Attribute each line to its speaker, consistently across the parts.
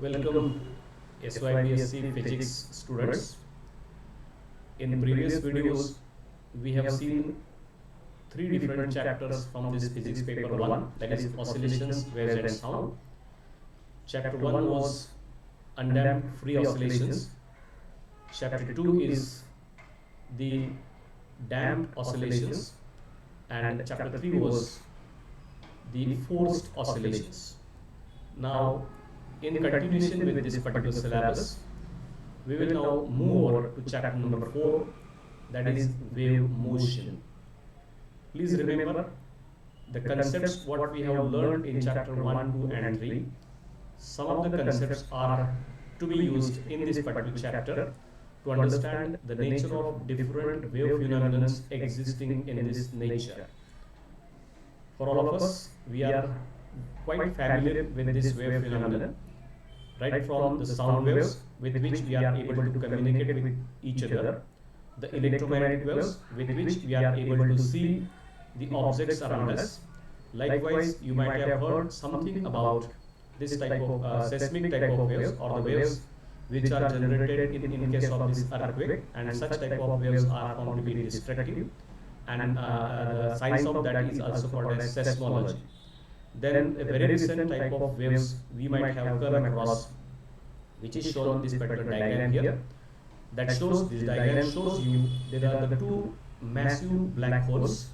Speaker 1: Welcome SYBSC Physics students. In previous videos, we have seen three different chapters from this physics paper 1, that is oscillations, waves and sound. Chapter 1 was undamped free oscillations. Chapter 2 is the damped oscillations, and chapter 3 was the forced oscillations. Now, in continuation with this particular syllabus, we will now move over to chapter number 4, that is wave motion. Please remember the concepts what we have learned in chapter 1, 2 and 3. Some of the concepts are to be used in this particular chapter to understand the nature of different wave phenomena existing in this nature. For all of us, we are quite familiar with this wave phenomenon, right from the sound waves with which we are able to communicate with each other, the electromagnetic waves with which we are able to see the objects around us. Likewise, you might have heard something about this type of seismic type of waves, or the waves which are generated in case of this earthquake, and such type of waves are found to be destructive, and the science of that is also called as seismology. Then a very recent type of waves we might have come across, which is shown this particular diagram here. That shows, this diagram shows you there are the two massive black holes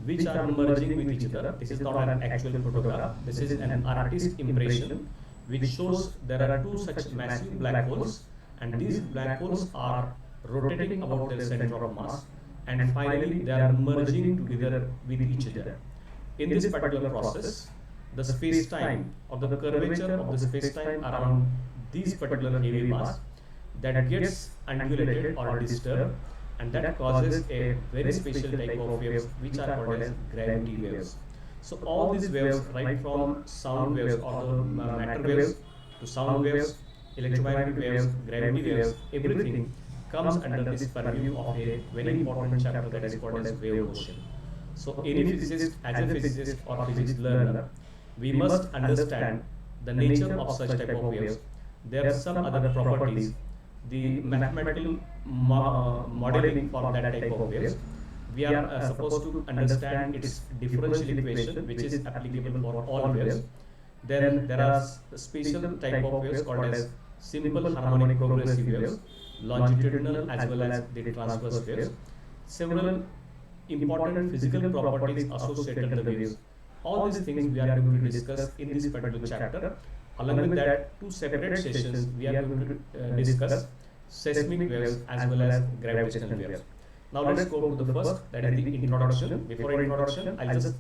Speaker 1: which are merging with each other. This is not an actual photograph. This is an artist impression which shows there are two such massive black holes, and these black holes are rotating about their center of mass, and finally they are merging together with each other. In this particular process, the space-time, or the curvature of the space-time around these particular heavy mass, that gets undulated or disturbed, and that causes a very special type of waves which are called as gravity waves. So all these waves, right from sound waves or the matter waves to sound waves, electromagnetic waves, gravity waves, everything comes under this purview of a very important chapter that is called as wave motion. So any physicist, as a physicist or physics learner, we must understand the nature of such type of waves. There are some other properties, the mathematical modeling for that type of waves. We are supposed to understand its differential equation, which is applicable for all waves. Then there are special type of waves called as simple harmonic progressive waves, longitudinal as well as the transverse waves. Several important physical properties associated with the waves. All these things we are going to discuss in this particular chapter. Along with that, two separate sessions we are going to discuss seismic waves as well as gravitational waves. Now let's go to the first, that is the introduction. Before introduction, I'll just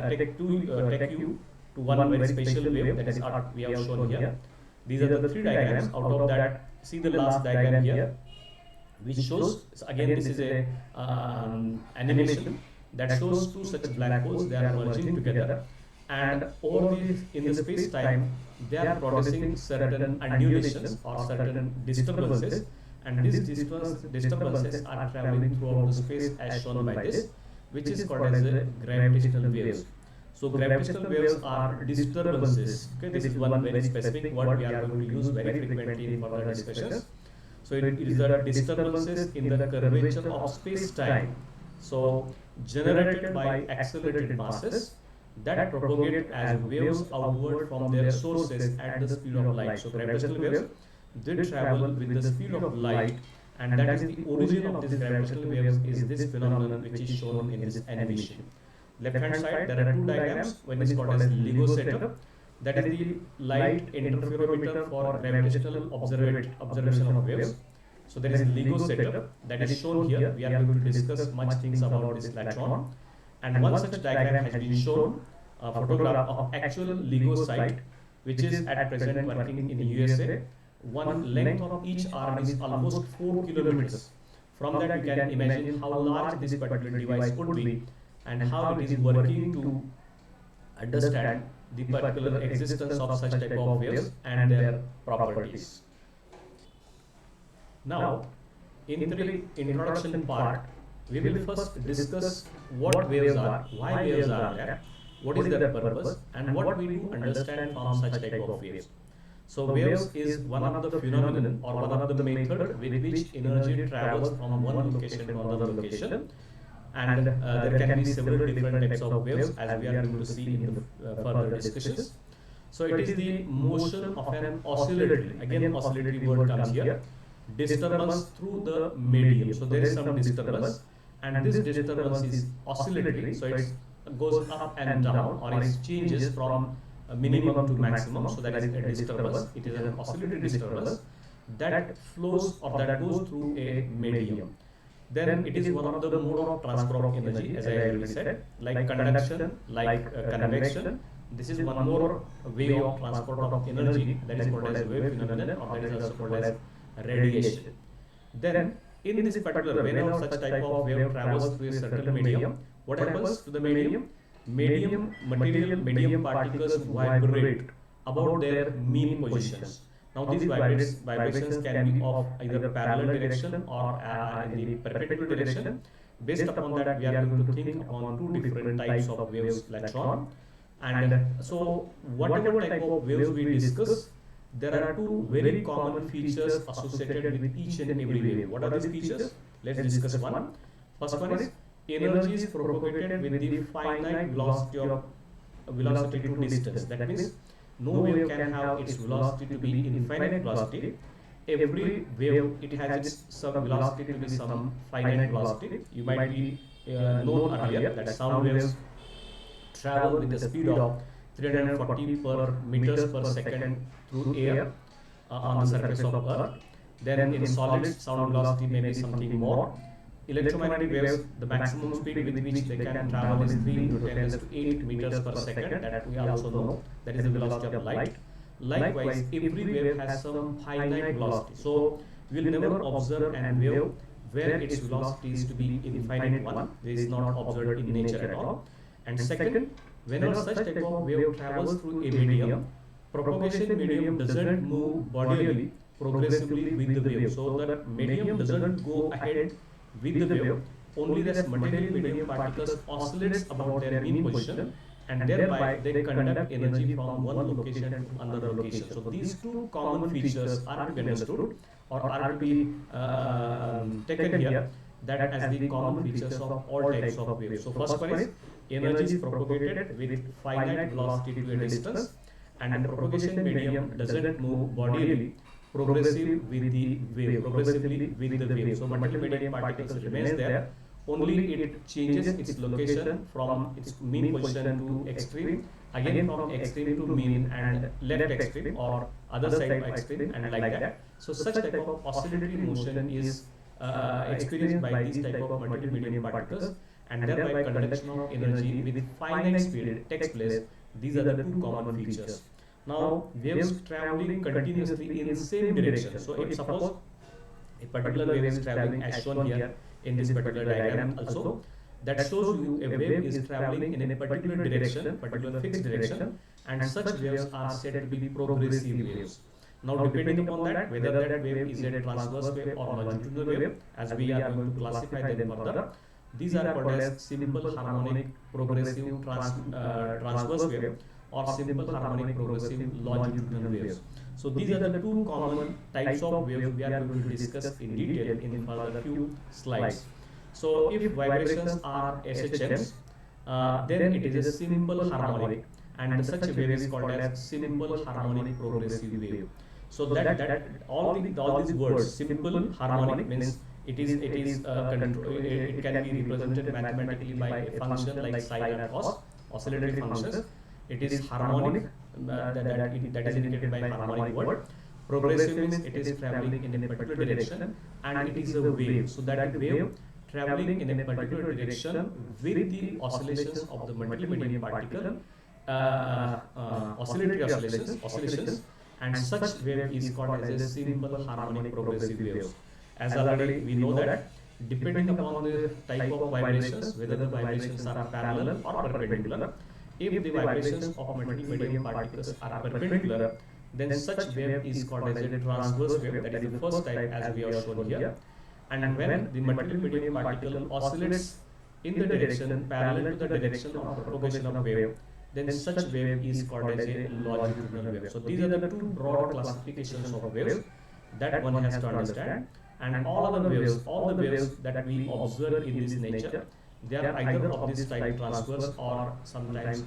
Speaker 1: take you to one very special wave, that is what we have shown here. These are the three diagrams. Out of that, see the last diagram here, which shows, again this is a animation that shows two such black holes. They are merging together, and over in the space time they are producing certain undulations or certain disturbances, and these disturbances are traveling throughout the space as shown by this, which is called as the gravitational waves. So gravitational waves are disturbances. Okay, this is one very specific word we are going to use very frequently in further discussions. So it is the disturbances in the curvature of space-time, so generated by accelerated masses that propagate as waves outward from their sources at the speed of light. So gravitational waves, they travel with the speed of light, and that is the origin of this gravitational waves is this phenomenon which is shown in this animation. Left hand side there are two diagrams. One is called as LIGO setup, that is the light interferometer for gravitational observation of waves. So there is LIGO setup that is shown here. We are going to discuss much things about this later on. And one such diagram has been shown, a photograph of actual LIGO site, which is at present working in the USA. One length of each arm is almost 4 kilometers. From that you can imagine how large this particular device could be, and how it is working to understand the particular existence of such type of waves and their properties. Now, in the introduction part, we will first discuss what waves are, why waves are there, what is their purpose, and what we do understand from such type of waves. So waves is one of the phenomenon or one of the method with which energy travels from one location to another location, and there can be several different types of waves as we are going to see in the further discussions. So it is the motion of an oscillatory, again oscillatory word comes here, disturbance through the medium. So there is some disturbance, and this disturbance is oscillatory, so it goes up and down, or it changes from minimum to maximum. So that is a disturbance. It is an oscillatory disturbance that flows or that goes through a medium. Then it is one of the mode of transfer of energy, as I already said, like conduction, like convection. This is one more way of transport of energy, that is called as wave phenomenon, or that is also called as radiation. Then in this particular, whenever such type of wave travels through a certain medium, what happens to the medium? Medium particles vibrate about their mean positions. Now these vibrations can be of either parallel direction or in the perpendicular direction. Based upon that, we are going to think upon two different types of waves later on. And so whatever type of waves we discuss, there are two very common features associated with each and every wave. What are these features? Let's discuss one. First one is energy is propagated with the finite velocity to distance. That means no wave can have its velocity to be infinite velocity. Every wave, it has its some velocity to be some finite velocity. You might be known earlier that sound waves travel with the speed of 340 meters per second through air on the surface of Earth. Then in solids, sound velocity may be something more. Electromagnetic waves, the maximum speed with which they can travel is 3 to 10 to 8 meters per second. That we also know, that is the velocity of light. Likewise, every wave has some finite velocity. So we will never observe an wave where its velocity is to be infinite one. This is not observed in nature at all. And second, whenever such type of wave travels through a medium, propagation medium doesn't move bodily progressively with the wave. So the medium doesn't go ahead with the wave, only the material medium particles oscillates about their mean position, and thereby they conduct energy from one location to another location. So these two common features are to be understood or are to be taken here, that as the common features of all types of waves. So first one is energy is propagated with finite velocity to a distance, and the propagation medium doesn't move bodily progressively with the wave. So multi-medium particles remains there, only it changes its location from its mean position to extreme, again from extreme to mean and left extreme or other side extreme, and like that. So such type of oscillatory motion is experienced by these type of multi-medium particles, and thereby conduction of energy with finite speed takes place. These are the two common features. Now waves traveling continuously in the same direction. So if suppose a particular wave is traveling as shown here in this particular diagram also, that shows you a wave is traveling in a particular direction, particular fixed direction, and such waves are said to be progressive waves. Now depending upon that, whether that wave is a transverse wave or longitudinal wave, as we are going to classify them further, these are called as simple harmonic progressive transverse wave or simple harmonic progressive longitudinal waves. So these are the two common types of waves we are going to discuss in detail in further few slides. So if vibrations are SHMs, then it is a simple harmonic, and such a wave is called as simple harmonic progressive wave. So that all these words, simple harmonic, means it can be represented mathematically by a function like sine and cos, oscillatory functions. It is harmonic, that is indicated by harmonic word. Progressive means it is traveling in a particular direction, and it is a wave. So that wave traveling in a particular direction with the oscillations of the multi-medium particle, oscillatory oscillations, and such wave is called as a simple harmonic progressive wave. As already we know that depending upon the type of vibrations, whether the vibrations are parallel or perpendicular, if the vibrations of multi-medium particles are perpendicular, then such wave is called as a transverse wave. That is the first type, as we have shown here. And when the multi-medium particle oscillates in the direction parallel to the direction of propagation of wave, then such wave is called as a longitudinal wave. So these are the two broad classifications of waves that one has to understand. And all the waves that we observe in this nature, they are either of this type transverse or sometimes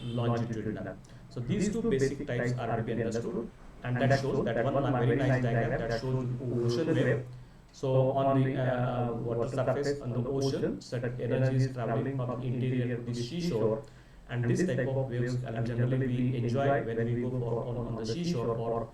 Speaker 1: longitudinal. So these two basic types are to be understood, and that shows that one very nice diagram that shows ocean wave. So on the water surface on the ocean, certain energy is traveling from interior to the seashore, and this type of waves generally we enjoy when we go on the seashore for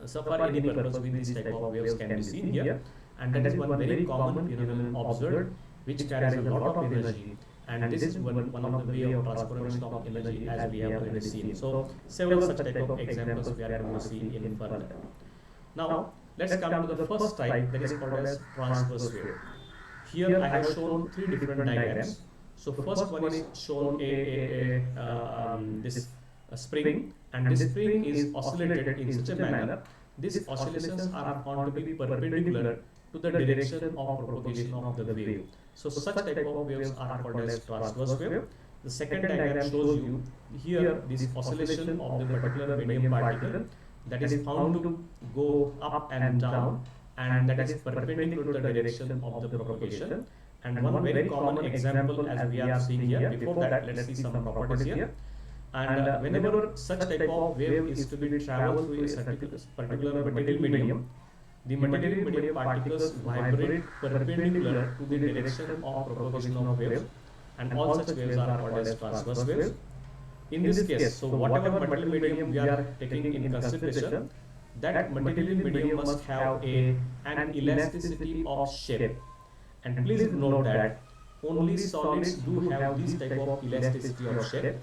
Speaker 1: so for any purpose. With this type of waves can be seen here, and that is one very common phenomenon observed, which carries a lot of energy, and this is one of the way of transformation of energy as we have already seen. So several such type of examples we are going to see in further. Now let's come to the first type, that is called as transverse wave. Here I have shown three different diagrams. So first one is shown this spring, and this spring is oscillated in such a manner. These oscillations are found to be perpendicular to the direction of propagation of the wave. So such type of waves are called as transverse wave. The second diagram shows you here this oscillation of the particular medium particle that is found to go up and down, and that is perpendicular to the direction of the propagation. And one very common example as we are seeing here. Before that, let's see some properties here. And whenever such type of wave is to be traveled through a particular material medium, the material medium particles vibrate perpendicular to the direction of propagation of wave, and all such waves are called as transverse waves. In this case, so whatever material medium we are taking in consideration, that material medium must have an elasticity of shape. And please note that only solids do have this type of elasticity of shape.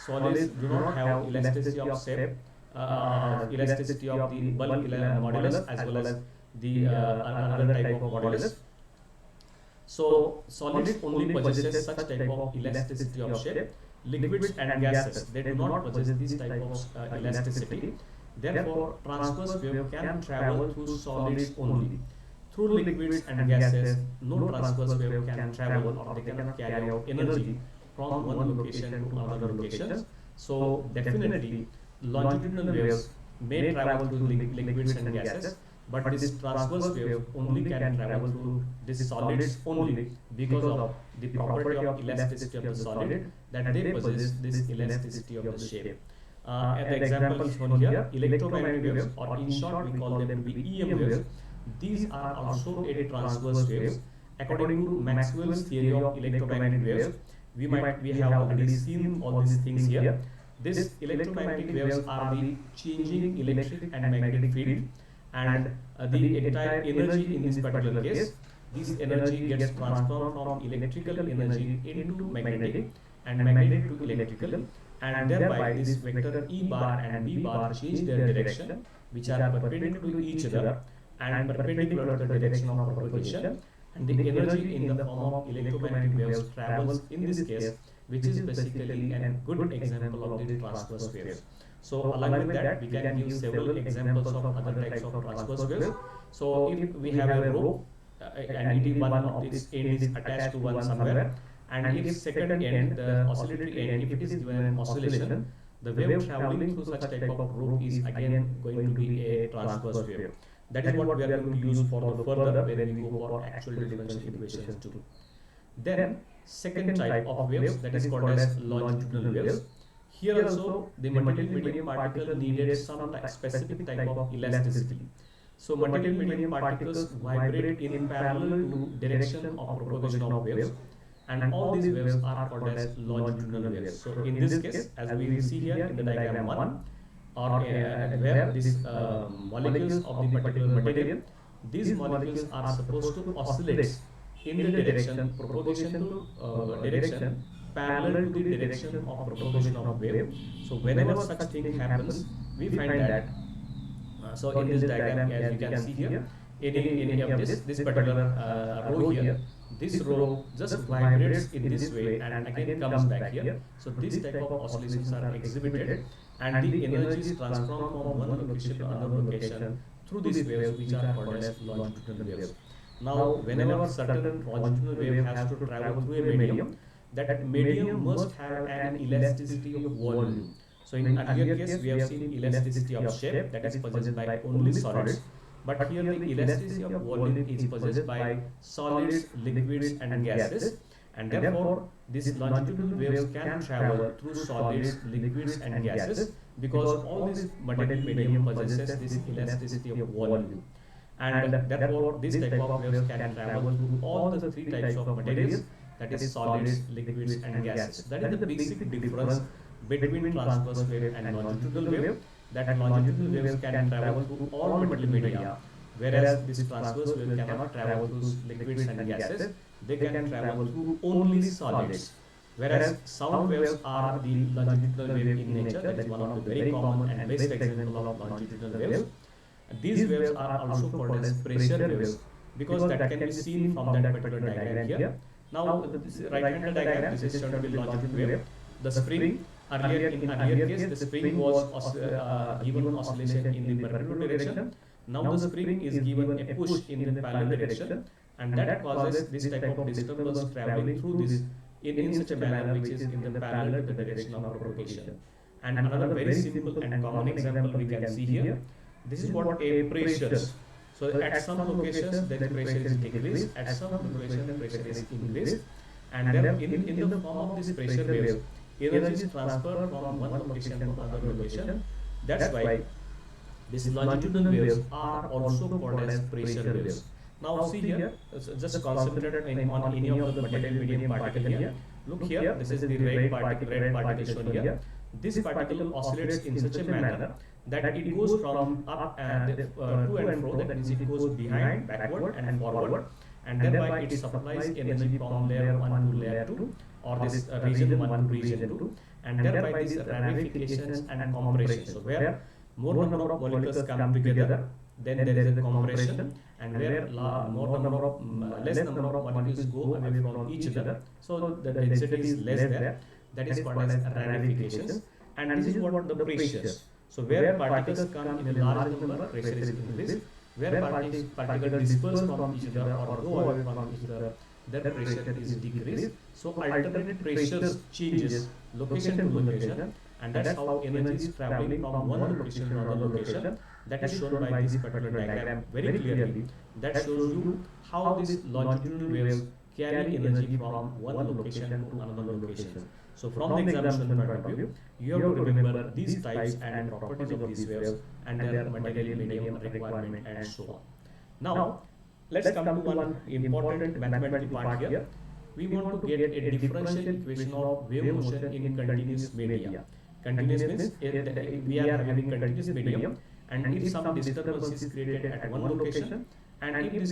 Speaker 1: Solids do not have elasticity of shape, elasticity of the bulk modulus as well as the another type of modulus. So solids only possesses such type of elasticity of shape. Liquids and gases, they do not possess this type of elasticity. Therefore, transverse wave can travel through solids only. Through liquids and gases, no transverse wave can travel, or they cannot carry out energy from one location to another location. So definitely longitudinal waves may travel through liquids and gases, but this transverse wave only can travel through these solids only because of the property of elasticity of the solid, that they possess this elasticity of the shape. The example shown here, electromagnetic waves, or in short we call them to be EM waves. These are also a transverse waves. According to Maxwell's theory of electromagnetic waves, we have already seen all these things here. These electromagnetic waves are the changing electric and magnetic field, and the entire energy in this particular case, this energy gets transformed from electrical energy into magnetic, and magnetic to electrical, and thereby this vector E bar and B bar change their direction, which are perpendicular to each other and perpendicular to the direction of propagation, and the energy in the form of electromagnetic waves travels in this case, which is basically a good example of the transverse waves. So along with that, we can give several examples of other types of transverse waves. So if we have a rope and it is one of its end is attached to one somewhere, and if second end, the oscillatory end, if it is given an oscillation, the wave traveling through such type of rope is again going to be a transverse wave. That is what we are going to use for the further when we go for actual differential equations too. Then second type of waves, that is called as longitudinal waves. Here also the material medium particle needed some specific type of elasticity. So material medium particles vibrate in parallel to direction of propagation of waves, and all these waves are called as longitudinal waves. So in this case, as we will see here in the diagram 1, or where these molecules of the particular material, these molecules are supposed to oscillate in the direction propagation to direction parallel to the direction of propagation of wave. So whenever such thing happens, we find that so in this diagram, as you can see here, any of this particular row here, this row just vibrates in this way and again comes back here. So this type of oscillations are exhibited, and the energy is transformed from one location to another location through these waves, which are called as longitudinal waves. Now whenever certain longitudinal wave has to travel through a medium, that medium must have an elasticity of volume. So in earlier case we have seen elasticity of shape, that is possessed by only solids, but here the elasticity of volume is possessed by solids, liquids and gases, and therefore these longitudinal waves can travel through solids, liquids and gases, because all this material medium possesses this elasticity of volume. And therefore this type of waves can travel through all the three types of materials, that is solids, liquids and gases. That is the basic difference between transverse wave and longitudinal wave, that longitudinal waves can travel through all material media, whereas this transverse wave cannot travel through liquids and gases, they can travel through only solids. Whereas sound waves are the longitudinal wave in nature, that is one of the very common and basic example of longitudinal waves. These waves are also called as pressure waves, because that can be seen from that particular diagram here. Now, this right hand diagram, this is shown to be longitudinal wave. The spring, in earlier case, the spring was given oscillation in the perpendicular direction. Now the spring is given a push in the parallel direction, and that causes this type of disturbance traveling through this in such a manner which is in the parallel to the direction of propagation. And another very simple and common example we can see here. This is what a pressures. So at some locations the pressure is decreased, at some locations the pressure is increased, and then in the form of this pressure wave, energy is transferred from one location to another location. That's why these longitudinal waves are also called as pressure waves. Now see here, just concentrate on any of the material medium particle here. Look here, this is the red particle shown here. This particle oscillates in such a manner that it goes from up and to and fro, that means it goes behind, backward and forward, and thereby it supplies energy from layer 1 to layer 2, or this region 1 to region 2, and thereby these ramifications and compression. So where more number of molecules come together, then there is a compression, and where less number of molecules go away from each other, so the density is less there, that is called as ramifications. And this is what the pressures. So where particles come in a large number, pressure is increased. Where particles disperse from each other or go away from each other, their pressure is decreased. So alternate pressures changes location to location, and that's how energy is traveling from one location to another location. That is shown by this particular diagram very clearly. That shows you how these longitudinal waves carry energy from one location to another location. So from the examination point of view, you have to remember these types and properties of these waves and their material medium requirement and so on. Now, let's come to one important mathematical part here. We want to get a differential equation of wave motion in continuous media. Continuous means we are having continuous medium, and if some disturbance is created at one location, and if this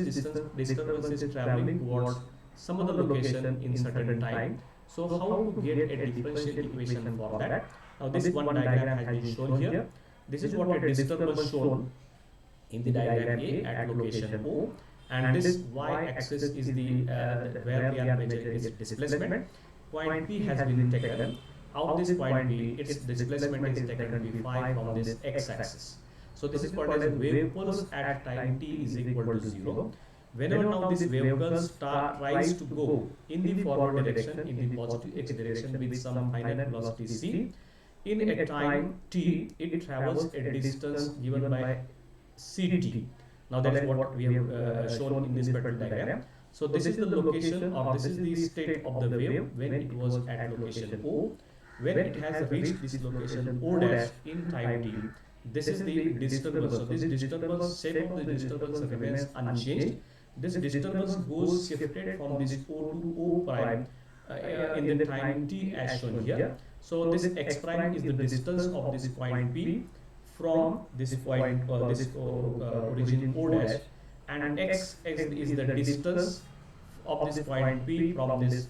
Speaker 1: disturbance is traveling towards some other location in certain time, so how to get a differential equation for that? Now this one diagram has been shown here. This is what a disturbance shown in the diagram A at location O, and this y-axis is the where we are measuring its displacement. Point P has been taken. Out this point P, its displacement is taken to be phi from this x-axis. So this is called as wave pulse at time t is equal to 0. Whenever now this vehicle tries to go in the forward direction, in the positive x direction with some finite velocity c, in a time t, it travels a distance given by ct. Now that is what we have shown in this particular diagram. So this is the location, or this is the state of the wave when it was at location O. When it has reached this location O dash in time t, this is the disturbance. So this disturbance, shape of the disturbance remains unchanged. This disturbance goes shifted from this O to O prime in the time t as shown here. So this x prime is the distance of this point P from this point origin O dash, and x is the distance of this point P from this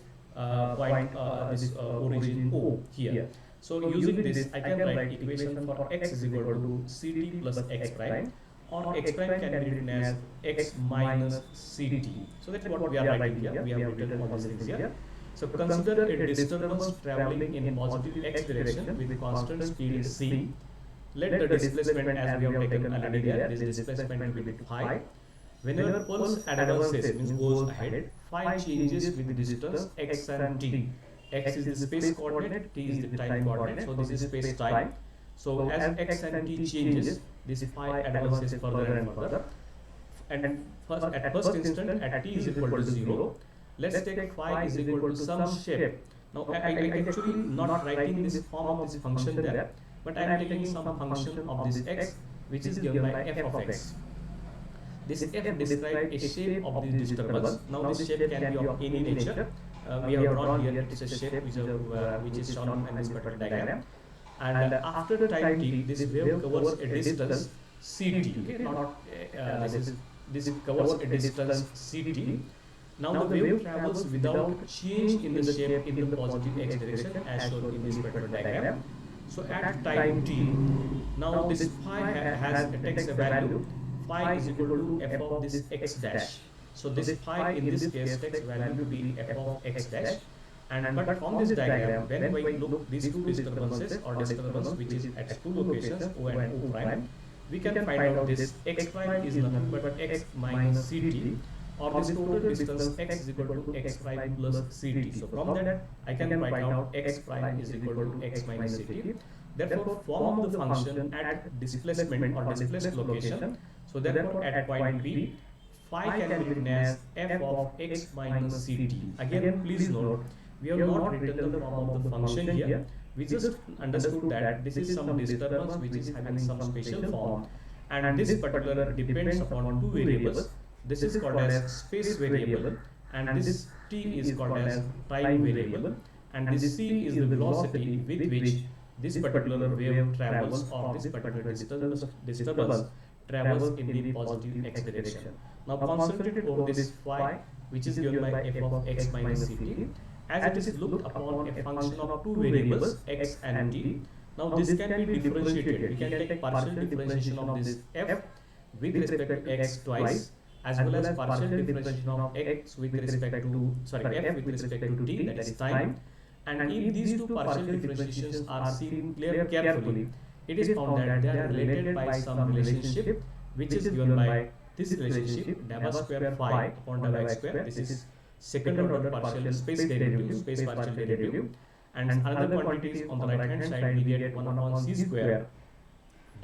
Speaker 1: origin O here. So using this, I can write equation for x is equal to ct plus x prime, or x prime can be written as x minus ct. So that's what we are writing here. We have written all these things here. So consider a disturbance traveling in positive x direction with constant speed c. Let the displacement, as we have taken already there, this displacement will be phi. Whenever pulse advances, means goes ahead, phi changes with the distance x and t. x is the space coordinate, t is the time coordinate. So this is space time. So as x and t changes, this phi advances further and further. And first, at first instant, at t is equal to 0, let's take phi is equal to some shape. Now I actually not writing this form of this function there, but I am taking some function of this x, which is given by f of x. This f describes a shape of the disturbance. Now this shape can be of any nature. We have drawn here, it is a shape which is shown in this particular diagram. And after time t, this wave covers a distance ct. Okay, not this covers a distance ct. Now the wave travels without change in the shape in the positive x direction as shown in this particular diagram. So at time t, now this phi takes a value. Phi is equal to f of this x dash. So this phi in this case takes value to be f of x dash. But from this diagram, when we look these two disturbances or disturbance which is at two locations O and O prime, we can find out this x prime is nothing but x minus ct, or this total distance x is equal to x prime plus ct. So from that I can find out x prime is equal to x minus ct. Therefore form of the function at displacement or displaced location. So therefore at point B, phi can be written as f of x minus ct. Again please note, we have not written the form of the function here. We just understood that this is some disturbance which is having some special form, and this particular depends upon two variables. This is called as space variable, and this t is called as time variable, and this c is the velocity with which this particular wave travels, or this particular disturbance travels in the positive x direction. Now concentrate over this phi, which is given by f of x minus ct, as it is looked upon a function of two variables x and t. Now this can be differentiated. We can take partial differentiation of this f with respect to x twice, as well as partial differentiation of x with respect to f with respect to t, that is time. And if these two partial differentiations are seen carefully, it is found that they are related by some relationship which is given by this relationship dabba square phi upon dabba x square. This is second order partial space derivative, space partial derivative, and another quantities on the right hand side we get 1 upon c square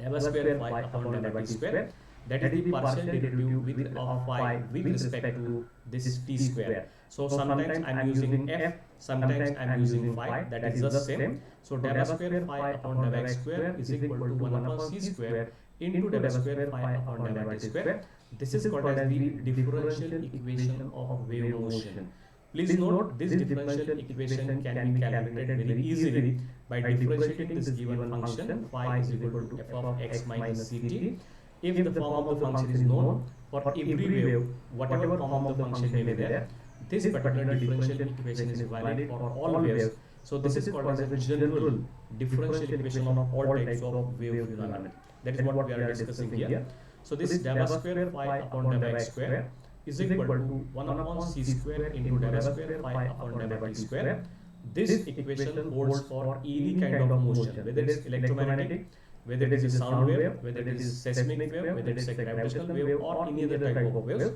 Speaker 1: dabba square phi upon dabba t square. That is the partial derivative of phi with respect to this t square. So sometimes I am using f, sometimes I am using phi, that is the same. So dabba square phi upon dabba x square is equal to 1 upon c square into dabba square phi upon dabba t square. This is called as the differential equation of wave motion. Please note, this differential equation can be calculated very easily by differentiating this given function phi is equal to f of x minus ct. If the form of the function is known for every wave, whatever form of the function may be there, this particular differential equation is valid for all waves. So this is called as a general differential equation of all types of wave phenomena. That is what we are discussing here. So this dabba square phi upon dabba x square is equal to 1 upon c square into dabba square phi upon dabba t square. This equation holds for any kind of motion, whether it is electromagnetic, whether it is a sound wave, whether it is seismic wave, whether it is a gravitational wave, or any other type of waves.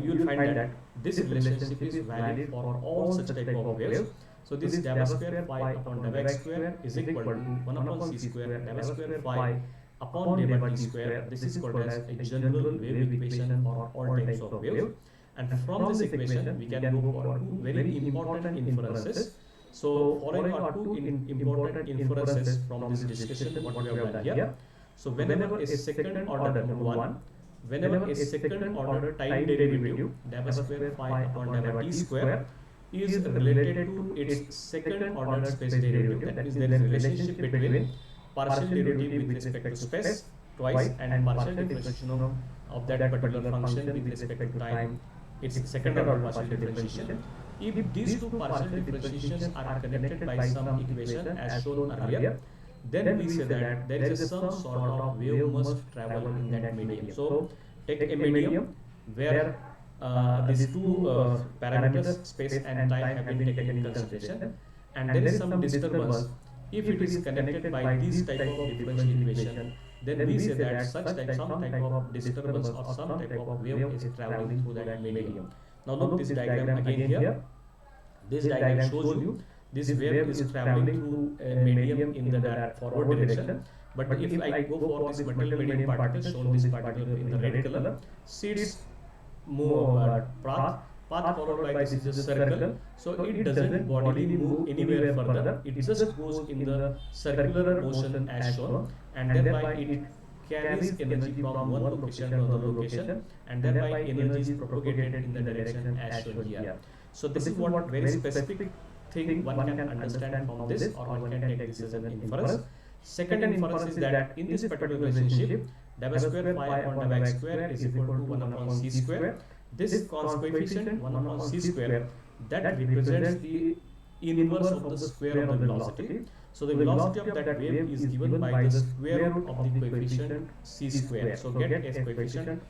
Speaker 1: You will find that this relationship is valid for all such type of waves. So this dabba square phi upon dabba x square is equal to 1 upon c square dabba square phi upon dabba t square. This is called as a general wave equation for all types of waves. And from this equation, we can go for two very important inferences. So following are two important inferences from this discussion what we have done here. So whenever a second order, number one, whenever a second order time derivative dabba square phi upon dabba t square is related to its second order space derivative, that means there is a relationship between partial derivative with respect to space twice and partial differentiation of that particular function with respect to time, its second order partial differentiation. If these two partial differentiations are connected by some equation as shown earlier, then we say that there is some sort of wave must travel in that medium. So take a medium where these two parameters, space and time, have been taken in consideration, and there is some disturbance. If it is connected by this type of differential equation, then we say that some type of disturbance or some type of wave is traveling through that medium. Now look this diagram again here. This diagram shows you this wave is traveling through a medium in the forward direction. But if I go for this material medium particle, shown this particle in the red color, see its move path followed by this is a circle. So it doesn't bodily move anywhere further. It just goes in the circular motion as shown, and thereby it carries energy from one location to another location, and thereby energy is propagated in the direction as shown here. So this is what very specific thing one can understand from this, or one can take this as an inference. Second inference is that in this particular relationship, W square phi upon W x square is equal to 1 upon c square. This coefficient 1 upon c square, that represents the inverse of the square of the velocity. So the velocity of that wave is given by the square root of the coefficient c square. So get its coefficient,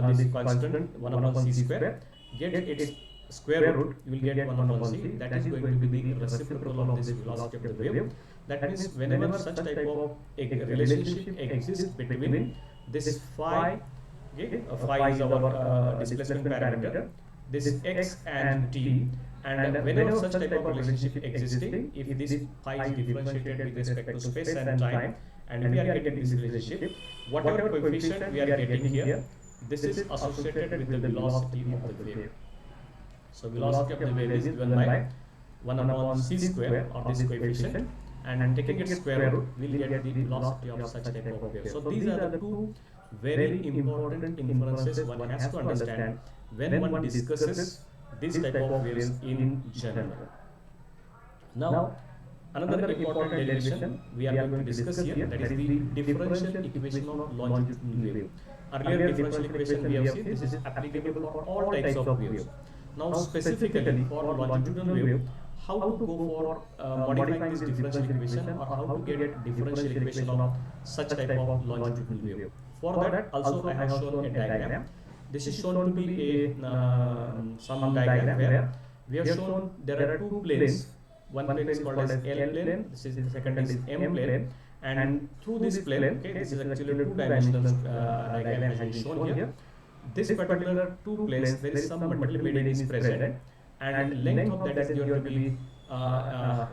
Speaker 1: this constant 1 upon c square, get its square root, you will get 1 upon c. That is going to be the reciprocal of this velocity of the wave. That means whenever such type of a relationship exists between this phi, okay, phi is our displacement parameter, this x and t, and whenever such type of relationship existing, if this phi is differentiated with respect to space and time, and we are getting this relationship, whatever coefficient we are getting here, this is associated with the velocity of the wave. So velocity of the wave is given by 1 upon c square, or this coefficient, and taking its square root, we will get the velocity of such type of wave. So these are the two very important inferences one has to understand when one discusses this type of waves in general. Now, another important derivation we are going to discuss here, that is the differential equation of longitudinal wave. Earlier differential equation we have seen, this is applicable for all types of waves. Now specifically for longitudinal wave, how to go for modifying this differential equation, or how to get differential equation of such type of longitudinal wave. For that also I have shown a diagram. This is shown to be a some diagram where we have shown there are two planes. One plane is called as L plane, this is the second is M plane, and through this plane, okay, this is actually a two-dimensional diagram has been shown here. This particular two planes, there is some material medium is present, and length of that is going to be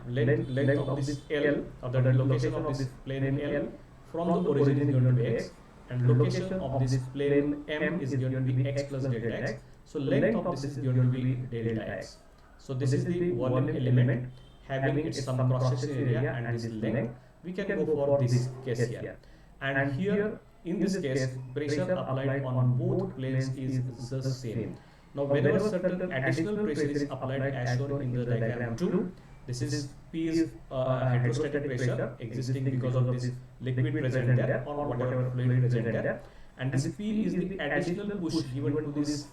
Speaker 1: length of this L, of the location of this plane L from the origin is going to be x, and location of this plane M is going to be x plus delta x. So length of this is going to be delta x. So this is the volume element having its some cross-section area and this length. We can go for this case here, and here in this case pressure applied on both planes is the same. Now whenever certain additional pressure is applied as shown in the diagram 2, this is P is hydrostatic pressure existing because of this liquid present there, or whatever fluid present there, and this P is the additional push given to this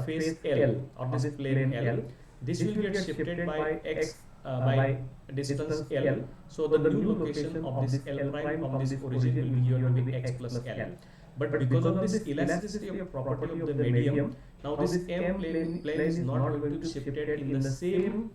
Speaker 1: face L, or this plane L. This will get shifted by x by distance L. So the new location of this L prime from this origin will be given to be x plus L. But because of this elasticity of property of the medium, now this M plane is not going to be shifted in the same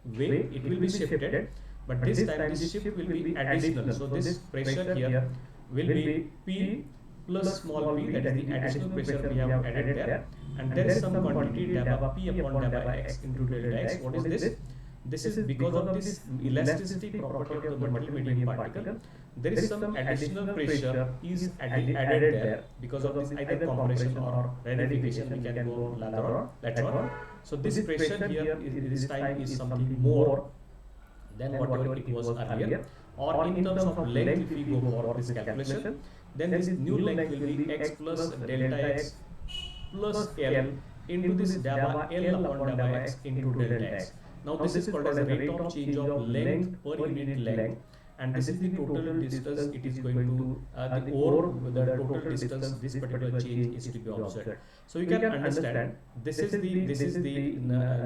Speaker 1: way. It will be shifted, but this time this shift will be additional. So this pressure here will be P plus small p, that is the additional pressure we have added there, and there is some quantity delta P upon delta x into delta x. What is this? This is because of this elasticity property of the material medium particle. There is some additional pressure is added there because of this either compression or rarefaction. We can go later on. So this pressure here this time is something more than whatever it was earlier. Or in terms of length, if we go for this calculation, then this new length will be x plus delta x plus L into this delta L upon delta x into delta x. Now this is called as a rate of change of length per unit length, and this is the total distance it is going to the total distance this particular change is to be observed. So you can understand this is the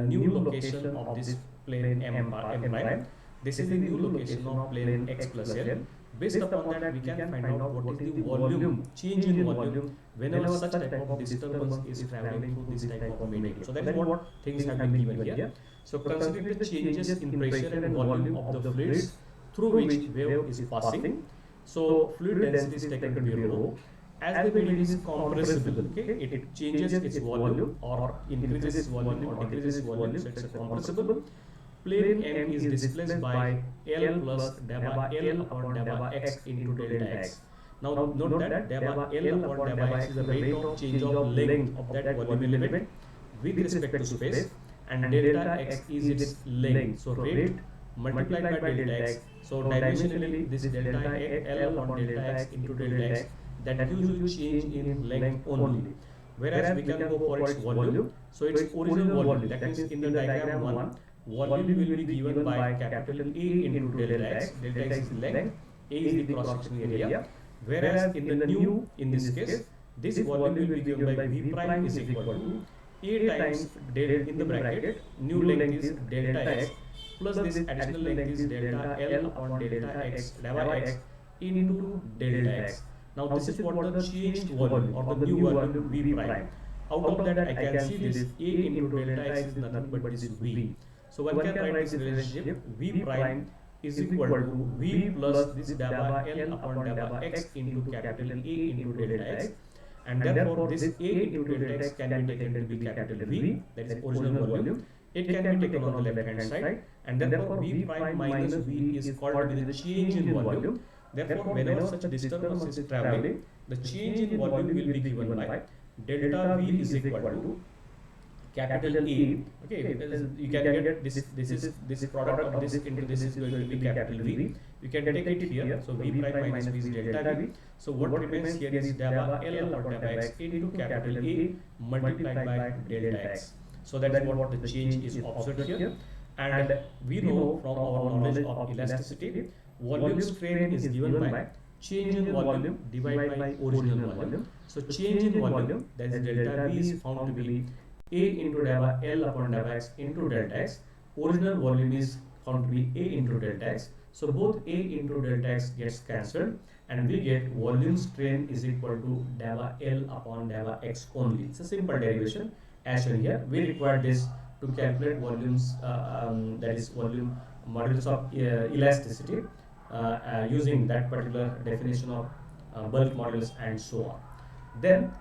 Speaker 1: new location of this plane M prime. This is the new location of plane x plus L. Based upon that, we can find out what is the volume, change in volume whenever such type of disturbance is traveling through this type of medium. So that is what things have been given here. So consider the changes in pressure and volume of the fluids through which wave is passing. So fluid density is taken to be rho. As the medium is compressible, okay, it changes its volume or increases its volume or decreases its volume, so it's compressible. plane M is displaced by L plus delta L upon delta x into delta x. Now note that delta L upon delta x is the rate of change of length of that volume element with respect to space, and delta x is its length. So rate multiplied by delta x. So dimensionally this delta L upon delta x into delta x, that gives you change in length only. Whereas we can go for its volume. So its original volume, that means in the diagram 1, volume will be given by capital A into delta x. Delta x is length, A is the cross sectional area. Whereas in the new, in this case, this volume will be given by V prime is equal to A times del in the bracket, new length is delta x plus this additional length is delta L upon delta x into delta x. Now this is what the changed volume or the new volume V prime. Out of that I can see this A into delta x is nothing but this V. So one can write this relationship V prime is equal to V plus this delta L upon delta x into capital A into delta x, and therefore this A into delta x can be taken to be capital V, that is original volume. It can be taken on the left hand side, and therefore V prime minus V is called to be the change in volume. Therefore whenever such a disturbance is traveling, the change in volume will be given by delta V is equal to capital E. Okay, because you can get this product of this into this is going to be capital V. You can take it here. So V prime minus V is delta V. So what remains here is delta L upon delta x into capital A multiplied by delta x. So that is what the change is observed here. And we know from our knowledge of elasticity, volume strain is given by change in volume divided by original volume. So change in volume, that is delta V, is found to be A into delta L upon delta x into delta x. Original volume is found to be A into delta x. So both A into delta x gets cancelled, and we get volume strain is equal to delta L upon delta x only. It's a simple derivation as shown here. We require this to calculate volumes, that is volume modulus of elasticity, using that particular definition of bulk modulus and so on. Then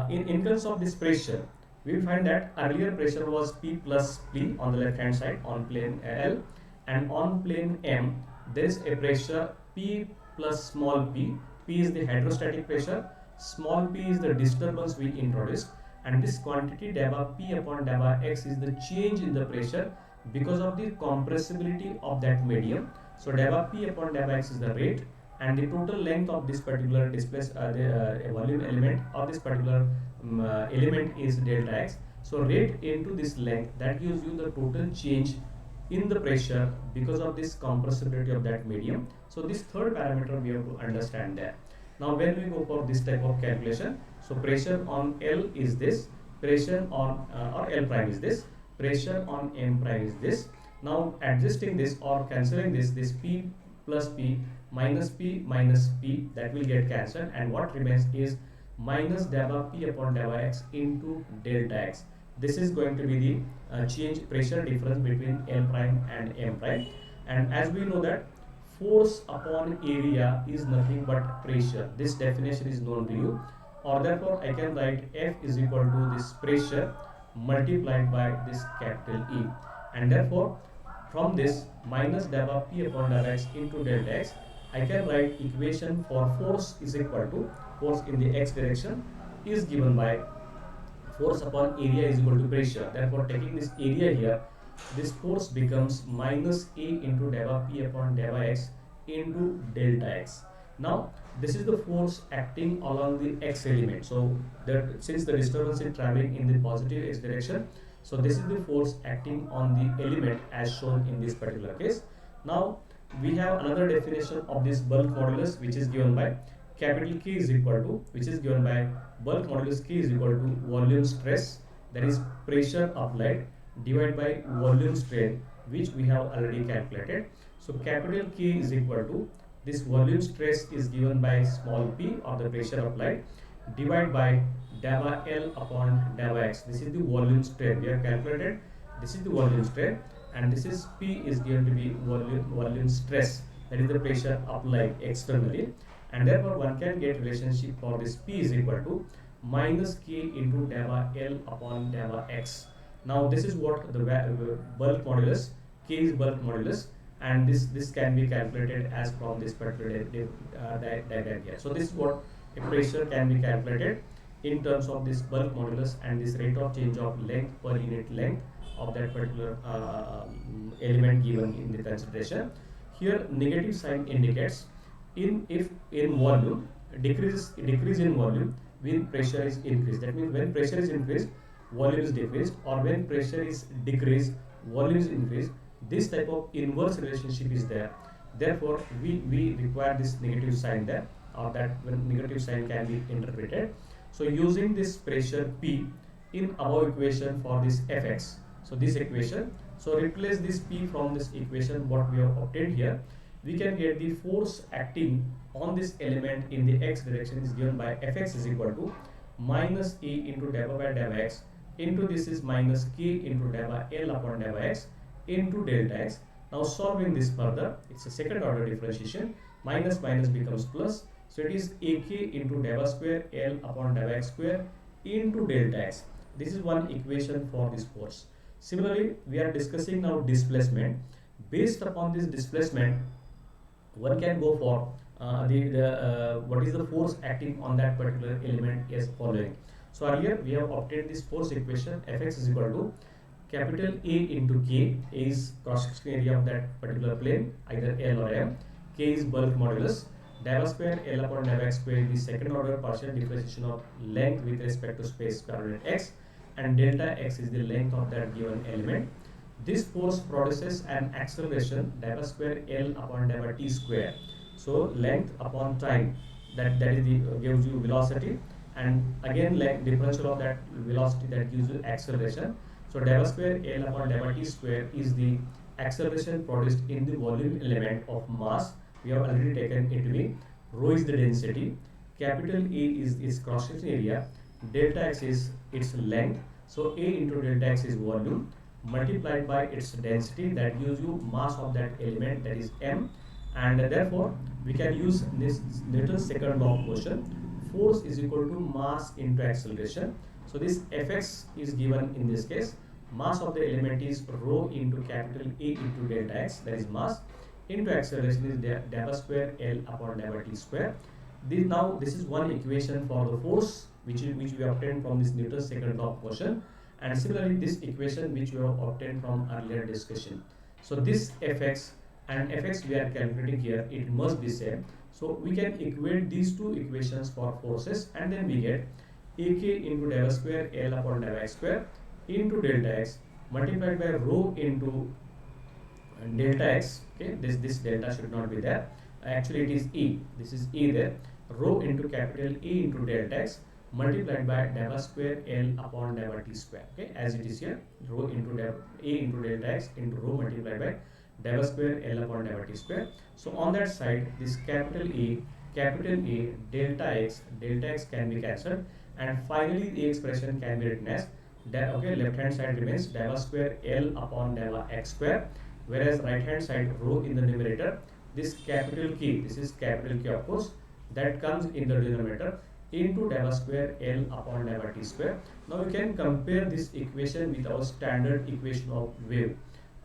Speaker 1: in terms of this pressure, we find that earlier pressure was P plus P on the left hand side on plane L, and on plane M there is a pressure P plus small p. P is the hydrostatic pressure, small p is the disturbance we introduced, and this quantity delta P upon delta x is the change in the pressure because of the compressibility of that medium. So delta P upon delta x is the rate, and the total length of this particular displaced volume element of this particular element is delta x. So rate into this length, that gives you the total change in the pressure because of this compressibility of that medium. So this third parameter we have to understand there. Now when we go for this type of calculation, so pressure on L is this, pressure on or L prime is this, pressure on M prime is this. Now adjusting this or cancelling this P plus P minus P minus P, that will get cancelled, and what remains is minus delta P upon delta x into delta x. This is going to be the change pressure difference between L prime and M prime. And as we know that force upon area is nothing but pressure. This definition is known to you, or therefore I can write F is equal to this pressure multiplied by this capital E, and therefore from this minus delta P upon delta x into delta x, I can write equation for force is equal to force in the x direction is given by force upon area is equal to pressure. Therefore taking this area here, this force becomes minus A into delta P upon delta x into delta x. Now this is the force acting along the x element. So that since the disturbance is traveling in the positive x direction, so this is the force acting on the element as shown in this particular case. Now we have another definition of this bulk modulus, which is given by capital K is equal to, which is given by bulk modulus K is equal to volume stress, that is pressure applied, divided by volume strain, which we have already calculated. So capital K is equal to this volume stress is given by small p or the pressure applied, divided by delta L upon delta x. This is the volume strain we have calculated. This is the volume strain, and this is P is given to be volume stress, that is the pressure applied externally, and therefore one can get relationship for this P is equal to minus K into delta L upon delta x. Now this is what the bulk modulus K is bulk modulus, and this can be calculated as from this particular diagram here. So this is what a pressure can be calculated in terms of this bulk modulus and this rate of change of length per unit length of that particular element given in the consideration. Here negative sign indicates if in volume decrease in volume when pressure is increased. That means when pressure is increased, volume is decreased, or when pressure is decreased, volume is increased. This type of inverse relationship is there. Therefore, we require this negative sign there, or that when negative sign can be interpreted. So using this pressure P in above equation for this Fx. So this equation, so replace this P from this equation what we have obtained here. We can get the force acting on this element in the x direction is given by Fx is equal to minus A into delta by delta x into this is minus K into delta L upon delta x into delta x. Now solving this further, it's a second order differentiation. Minus minus becomes plus. So it is AK into delta square L upon delta x square into delta x. This is one equation for this force. Similarly, we are discussing now displacement. Based upon this displacement, one can go for what is the force acting on that particular element is following. So earlier we have obtained this force equation. Fx is equal to capital A into K. A is cross-section area of that particular plane, either L or M. K is bulk modulus. Delta square L upon delta x square is the second order partial differentiation of length with respect to space coordinate x, and delta x is the length of that given element. This force produces an acceleration delta square L upon delta t square. So length upon time, that is the gives you velocity, and again length differential of that velocity that gives you acceleration. So delta square L upon delta t square is the acceleration produced in the volume element of mass. We have already taken it to be rho is the density, capital A is cross section area, delta x is its length. So A into delta x is volume multiplied by its density, that gives you mass of that element, that is m, and therefore we can use this Newton's second law of motion. Force is equal to mass into acceleration. So this Fx is given in this case. Mass of the element is rho into capital A into delta x, that is mass, into acceleration is delta square L upon delta t square. This is one equation for the force which we obtained from this Newton's second law of motion, and similarly this equation which we have obtained from earlier discussion. So this Fx and Fx we are calculating here, it must be same. So we can equate these two equations for forces, and then we get AK into delta square L upon delta x square into delta x multiplied by rho into delta x. Okay, this delta should not be there. Actually it is E. This is E there. Rho into capital A into delta x multiplied by delta square L upon delta t square. Okay, as it is here, rho into A into delta x into rho multiplied by delta square L upon delta t square. So on that side, this capital A, delta x can be cancelled, and finally the expression can be written as left hand side remains delta square L upon delta x square, whereas right hand side rho in the numerator, this capital K, this is capital K of course, that comes in the denominator into delta square L upon delta t square. Now we can compare this equation with our standard equation of wave,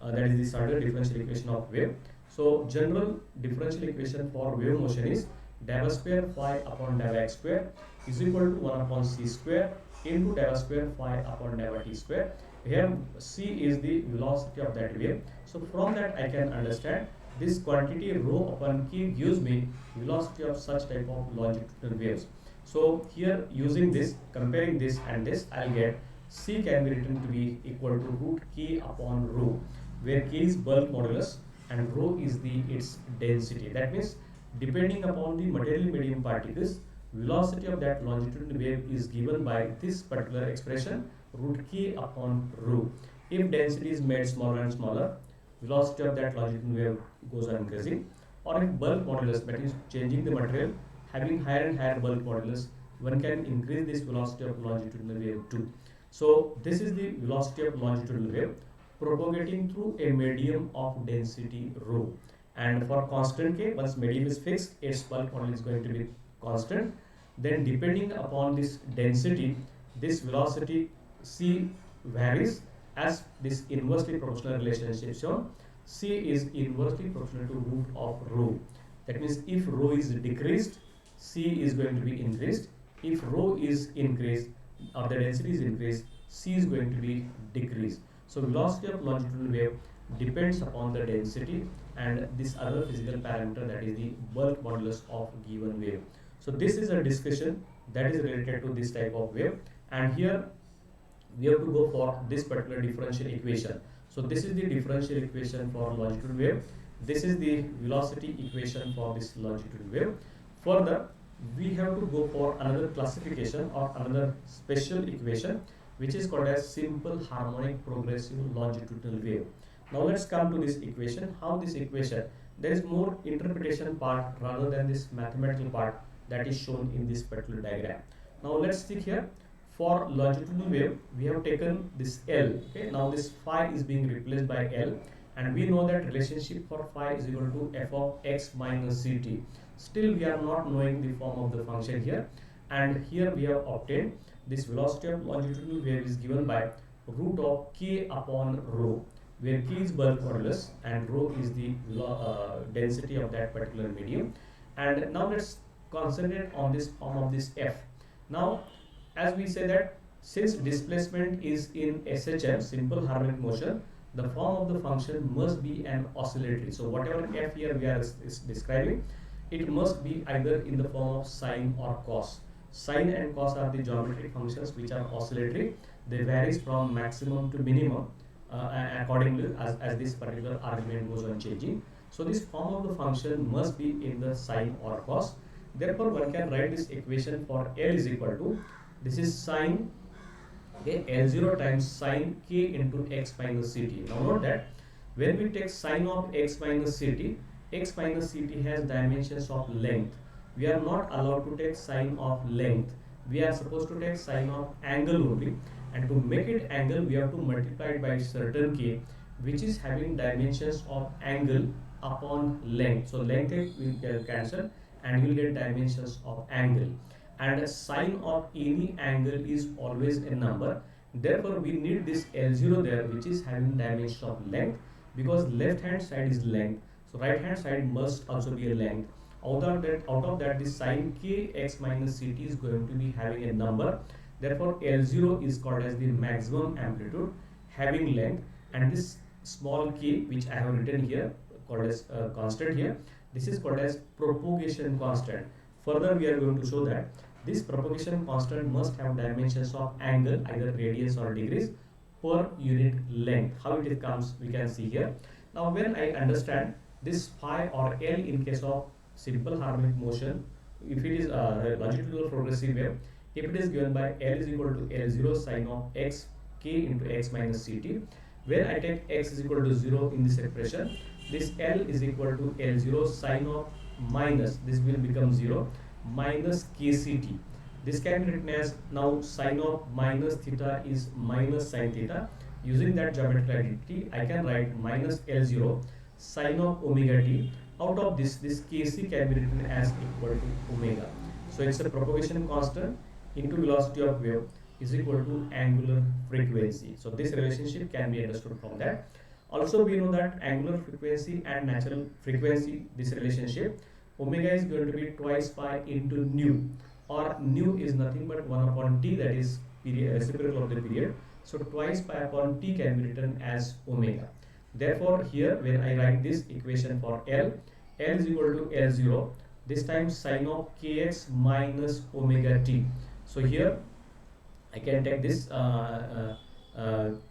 Speaker 1: that is the standard differential equation of wave. So general differential equation for wave motion is delta square phi upon delta x square is equal to 1 upon c square into delta square phi upon delta t square. Here c is the velocity of that wave. So from that I can understand this quantity rho upon k gives me velocity of such type of longitudinal waves. So here using this, comparing this and this, I'll get c can be written to be equal to root k upon rho, where k is bulk modulus and rho is its density. That means depending upon the material medium particles, velocity of that longitudinal wave is given by this particular expression, root k upon rho. If density is made smaller and smaller, velocity of that longitudinal wave goes on increasing. Or if bulk modulus, that is changing the material, having higher and higher bulk modulus, one can increase this velocity of longitudinal wave too. So this is the velocity of longitudinal wave propagating through a medium of density rho. And for constant k, once medium is fixed, its bulk modulus is going to be constant. Then depending upon this density, this velocity c varies as this inversely proportional relationship shown. C is inversely proportional to root of rho. That means if rho is decreased, C is going to be increased. If rho is increased or the density is increased, C is going to be decreased. So velocity of longitudinal wave depends upon the density and this other physical parameter, that is the bulk modulus of given wave. So this is a discussion that is related to this type of wave, and here we have to go for this particular differential equation. So this is the differential equation for longitudinal wave. This is the velocity equation for this longitudinal wave. Further, we have to go for another classification or another special equation, which is called as simple harmonic progressive longitudinal wave. Now let's come to this equation. How this equation, there is more interpretation part rather than this mathematical part that is shown in this particular diagram. Now let's stick here. For longitudinal wave, we have taken this L. Okay, now this phi is being replaced by L, and we know that relationship for phi is equal to f of x minus ct. Still, we are not knowing the form of the function here, and here we have obtained this velocity of longitudinal wave is given by root of k upon rho, where k is bulk modulus and rho is the density of that particular medium. And now let's concentrate on this form of this f. Now, as we say that since displacement is in SHM, simple harmonic motion, the form of the function must be an oscillatory. So whatever f here we are describing, it must be either in the form of sine or cos. Sine and cos are the geometric functions which are oscillatory. They varies from maximum to minimum accordingly as this particular argument goes on changing. So this form of the function must be in the sine or cos. Therefore, one can write this equation for L is equal to, this is sine, okay, L0 times sine k into x minus ct. Now note that when we take sine of x minus ct has dimensions of length. We are not allowed to take sine of length. We are supposed to take sine of angle only, and to make it angle we have to multiply it by certain k, which is having dimensions of angle upon length. So length will cancel and you will get dimensions of angle, and sine of any angle is always a number. Therefore, we need this L0 there, which is having dimension of length, because left hand side is length, so right hand side must also be a length. Out of that this sine k x minus ct is going to be having a number. Therefore, L0 is called as the maximum amplitude having length, and this small k which I have written here called as constant here, this is called as propagation constant. Further, we are going to show that this propagation constant must have dimensions of angle, either radians or degrees, per unit length. How it comes, we can see here. Now, when I understand this phi or L in case of simple harmonic motion, if it is a longitudinal progressive wave, if it is given by L is equal to L0 sine of x k into x minus ct, when I take x is equal to 0 in this expression, this L is equal to L0 sine of minus, this will become 0, minus kct. This can be written as, now sine of minus theta is minus sine theta. Using that geometric identity, I can write minus L0 sine of omega t. Out of this kc can be written as equal to omega. So it's a propagation constant into velocity of wave is equal to angular frequency. So this relationship can be understood from that. Also, we know that angular frequency and natural frequency, this relationship, omega is going to be twice pi into nu, or nu is nothing but 1 upon t, that is period, reciprocal of the period. So twice pi upon t can be written as omega. Therefore, here when I write this equation for L is equal to L0, this time sine of kx minus omega t. So here I can take this kc.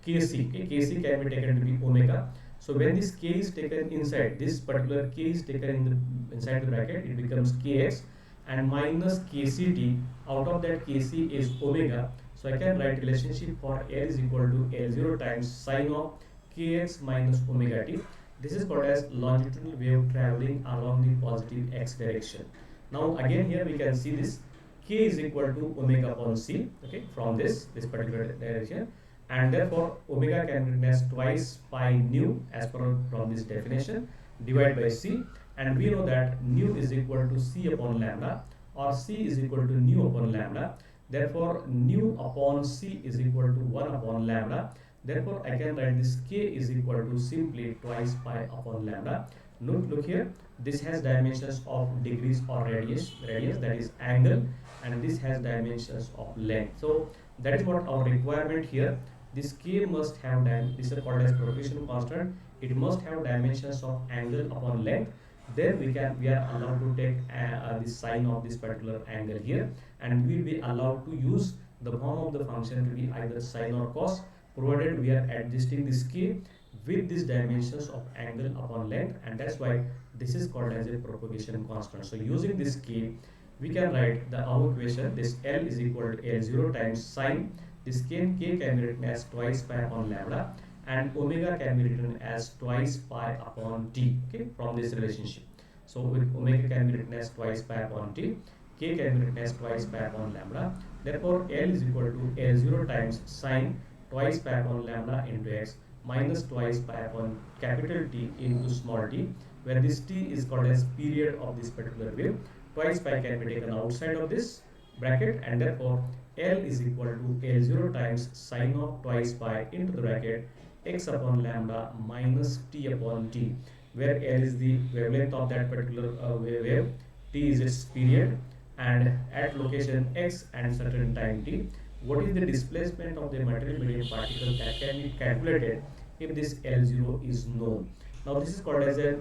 Speaker 1: Okay, kc can be taken to be omega. So when this k is taken inside, this particular k is taken in the inside the bracket, it becomes kx, and minus kct. Out of that kc is omega. So I can write relationship for L is equal to L0 times sine of kx minus omega t. This is called as longitudinal wave traveling along the positive x direction. Now again here we can see this k is equal to omega upon c, okay, from this particular direction, and therefore omega can be written as twice pi nu as per from this definition, divided by c, and we know that nu is equal to c upon lambda, or c is equal to nu upon lambda. Therefore nu upon c is equal to 1 upon lambda. Therefore, I can write this k is equal to simply twice pi upon lambda. Look here, this has dimensions of degrees or radius that is angle, and this has dimensions of length. So that is what our requirement here. This k must have this is called as propagation constant. It must have dimensions of angle upon length. Then we are allowed to take the sine of this particular angle here, and we will be allowed to use the form of the function to be either sine or cos, provided we are adjusting this k with these dimensions of angle upon length, and that's why this is called as a propagation constant. So using this k, we can write the our equation. This L is equal to L0 times sine. This k can be written as twice pi upon lambda, and omega can be written as twice pi upon t. Okay, from this relationship. So with omega can be written as twice pi upon t. K can be written as twice pi upon lambda. Therefore, L is equal to L0 times sine twice pi upon lambda into x minus twice pi upon capital T into small t, where this t is called as period of this particular wave. Twice pi can be taken outside of this bracket, and therefore L is equal to L0 times sine of twice pi into the bracket x upon lambda minus t upon t, where L is the wavelength of that particular wave, t is its period, and at location x and certain time t, what is the displacement of the material medium particle that can be calculated if this L0 is known. Now this is called as a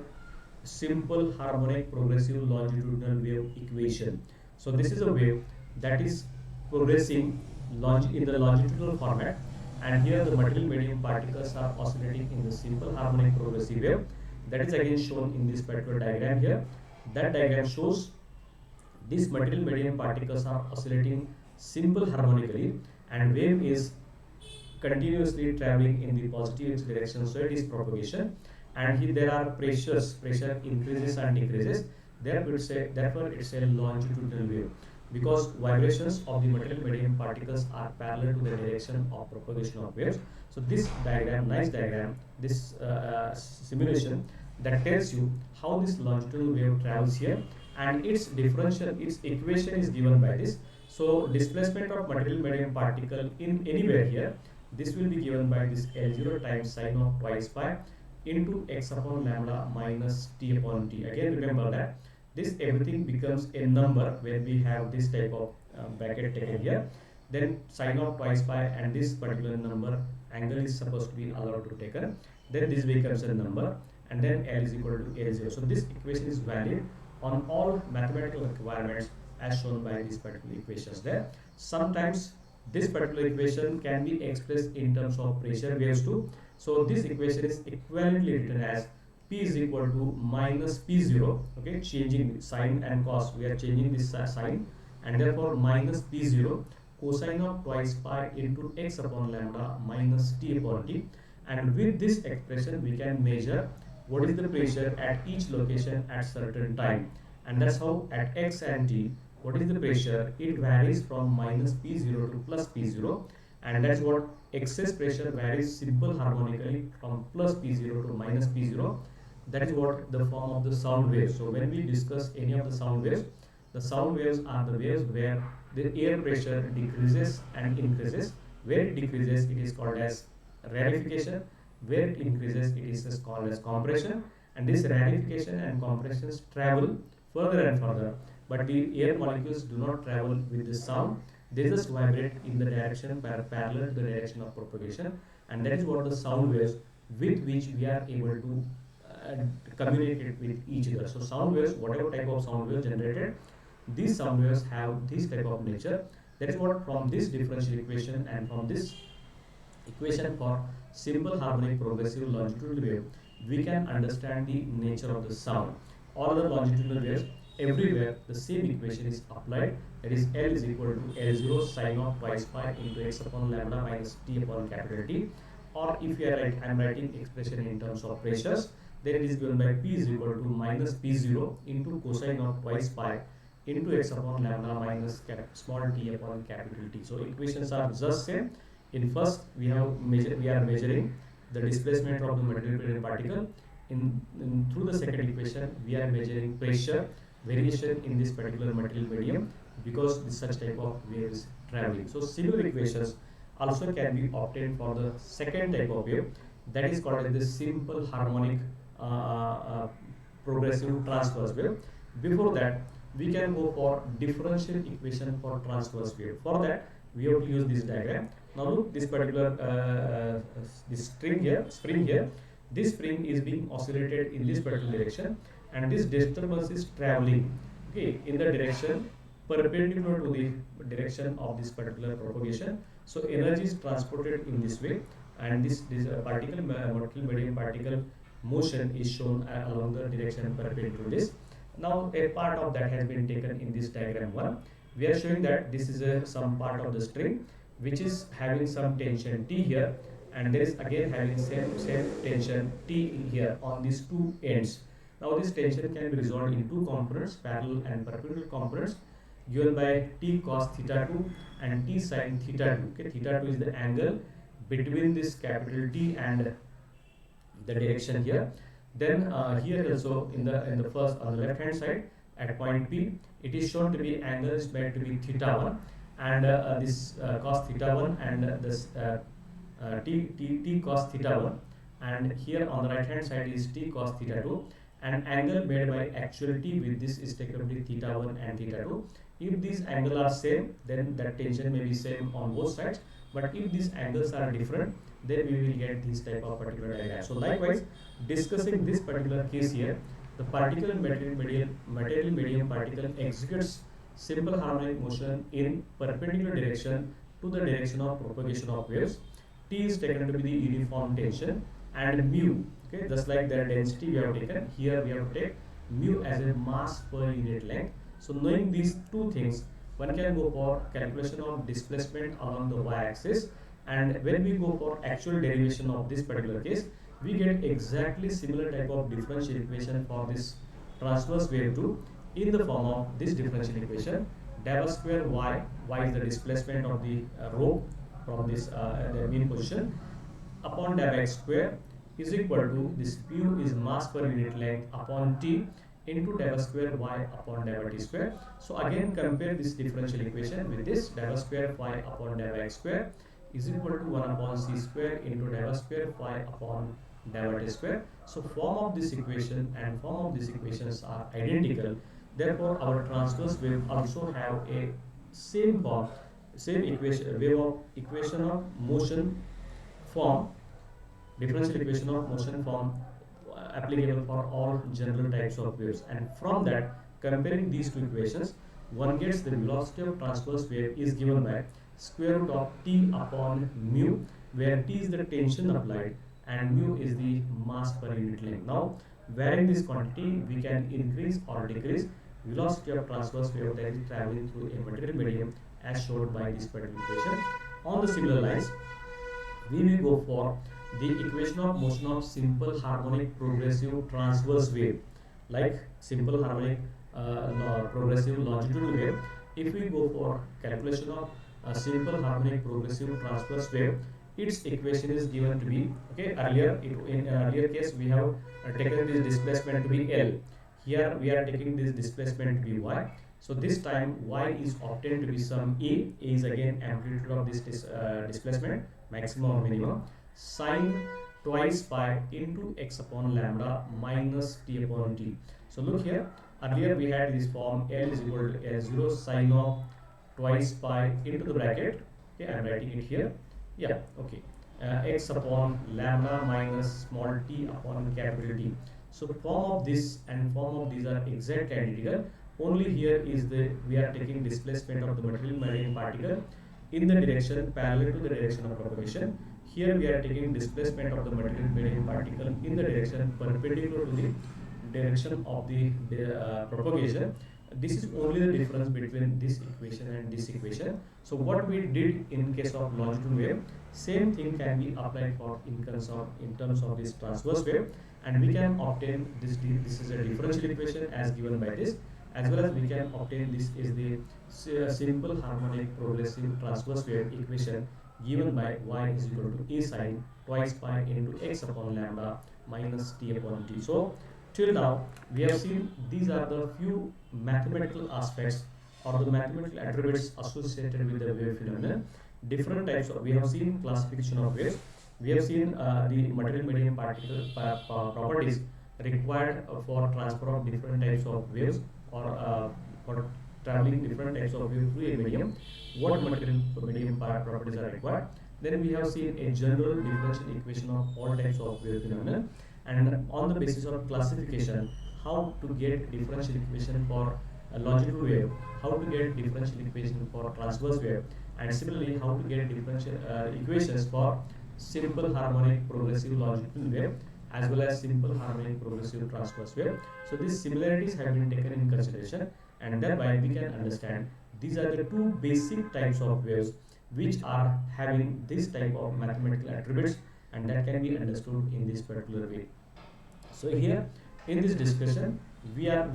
Speaker 1: simple harmonic progressive longitudinal wave equation. So this is a wave that is progressing in the longitudinal format, and here the material medium particles are oscillating in the simple harmonic progressive wave. That is again shown in this particular diagram here. That diagram shows these material medium particles are oscillating simple harmonically, and wave is continuously traveling in the positive direction, so it is propagation. And here there are pressure increases and decreases. Therefore it's a longitudinal wave, because vibrations of the material medium particles are parallel to the direction of propagation of waves. So this diagram, nice diagram, this simulation that tells you how this longitudinal wave travels here, and its equation is given by this. So displacement of material medium particle in anywhere here, this will be given by this L0 times sine of twice pi into x upon lambda minus t upon t. Again remember that this everything becomes a number when we have this type of bracket taken here. Then sine of twice pi and this particular number angle is supposed to be allowed to taken. Then this becomes a number, and then L is equal to L0. So this equation is valid on all mathematical requirements as shown by these particular equations there. Sometimes this particular equation can be expressed in terms of pressure waves too. So this equation is equivalently written as P is equal to minus P0, okay, changing sine and cos, we are changing this sign, and therefore minus P0 cosine of twice pi into x upon lambda minus t upon t. And with this expression we can measure what is the pressure at each location at certain time, and that's how at x and t, what is the pressure, it varies from minus P0 to plus P0, and that's what excess pressure varies simple harmonically from plus P0 to minus P0. That is what the form of the sound waves. So when we discuss any of the sound waves are the waves where the air pressure decreases and increases. Where it decreases, it is called as rarefication. Where it increases, it is called as compression. And this rarefication and compressions travel further and further, but the air molecules do not travel with the sound. They just vibrate in the direction parallel to the direction of propagation, and that is what the sound waves with which we are able to communicate with each other. So sound waves, whatever type of sound waves generated, these sound waves have this type of nature. That is what from this differential equation and from this equation for simple harmonic progressive longitudinal wave, we can understand the nature of the sound. All other longitudinal waves, everywhere the same equation is applied, that is L is equal to L0 sine of twice pi into x upon lambda minus t upon capital T. Or if you are I am writing expression in terms of pressures, then it is given by P is equal to minus P0 into cosine of twice pi into x upon lambda minus small t upon capital T. So equations are just same. In first we are measuring the displacement of the material particle. Through the second equation we are measuring pressure variation in this particular material medium, because this such type of wave is traveling. So similar equations also can be obtained for the second type of wave, that is called as the simple harmonic progressive transverse wave. Before that, we can go for differential equation for transverse wave. For that, we have to use this diagram. Now look, this particular this spring here, this spring is being oscillated in this particular direction, and this disturbance is traveling, okay, in the direction perpendicular to the direction of this particular propagation. So energy is transported in this way, and this particle molecular medium particle motion is shown along the direction perpendicular to this. Now a part of that has been taken in this diagram 1. We are showing that this is some part of the string which is having some tension T here, and there is again having same tension T here on these two ends. Now this tension can be resolved in two components, parallel and perpendicular components, given by T cos theta 2 and T sin theta 2. Okay, theta 2 is the angle between this capital T and the direction here. Then here also in the first on the left hand side at point P, it is shown to be angle is meant to be theta 1, and this cos theta 1 and this T cos theta 1, and here on the right hand side is T cos theta 2, and angle made by actual T with this is taken to be theta 1 and theta 2. If these angles are same, then that tension may be same on both sides, but if these angles are different, then we will get this type of particular diagram. So likewise, discussing this particular case here, the particle material medium particle executes simple harmonic motion in perpendicular direction to the direction of propagation of waves. T is taken to be the uniform tension, and mu, okay, just like their density we have taken, here we have to take mu as a mass per unit length. So knowing these two things, one can go for calculation of displacement along the y-axis, and when we go for actual derivation of this particular case, we get exactly similar type of differential equation for this transverse wave 2 in the form of this differential equation. Del square y is the displacement of the rho from this the mean position, upon del x square is equal to this mu is mass per unit length upon T into del square y upon del t square. So again compare this differential equation with this del square y upon del x square is equal to 1 upon c square into del square y upon del t square. So form of this equation and form of these equations are identical. Therefore our transverse wave also have a same form, same equation, wave of equation of motion form, differential equation of motion form applicable for all general types of waves. And from that, comparing these two equations, one gets the velocity of transverse wave is given by square root of T upon mu, where T is the tension applied and mu is the mass per unit length. Now, varying this quantity, we can increase or decrease velocity of transverse wave that is traveling through a material medium as shown by this particular equation. On the similar lines, we will go for the equation of motion of simple harmonic progressive transverse wave, like simple harmonic progressive longitudinal wave. If we go for calculation of a simple harmonic progressive transverse wave, its equation is given to be, okay, in earlier case we have taken this displacement to be L. Here we are taking this displacement to be y. So this time y is obtained to be some A is again amplitude of this displacement, maximum or minimum, sine twice pi into x upon lambda minus t upon t. So look here, earlier we had this form L is equal to L0 sine of twice pi into the bracket, okay, I am writing it here, yeah, okay, x upon lambda minus small t upon capital T. So form of this and form of these are exactly identical. Only here is we are taking displacement of the material medium particle in the direction parallel to the direction of propagation. Here we are taking displacement of the material medium particle in the direction perpendicular to the direction of the propagation. This is only the difference between this equation and this equation. So what we did in case of longitudinal wave, same thing can be applied for in terms of this transverse wave, and we can obtain this. This is a differential equation as given by this, as well as we can obtain this is the simple harmonic progressive transverse wave equation given by y is equal to a sine twice pi into x upon lambda minus t upon t. So till now we have seen these are the few mathematical aspects or the mathematical attributes associated with the wave phenomenon. Different types of, we have seen classification of waves. We have seen the material medium particle properties required for transfer of different types of waves, or for traveling different types of waves through a medium, what material medium properties are required. Then we have seen a general differential equation of all types of wave phenomena, and on the basis of classification, how to get differential equation for a longitudinal wave, how to get differential equation for transverse wave, and similarly how to get differential equations for simple harmonic progressive longitudinal wave as well as simple harmonic progressive transverse wave. So these similarities have been taken in consideration, and thereby we can understand these are the two basic types of waves which are having this type of mathematical attributes, and that can be understood in this particular way. So here in this discussion we are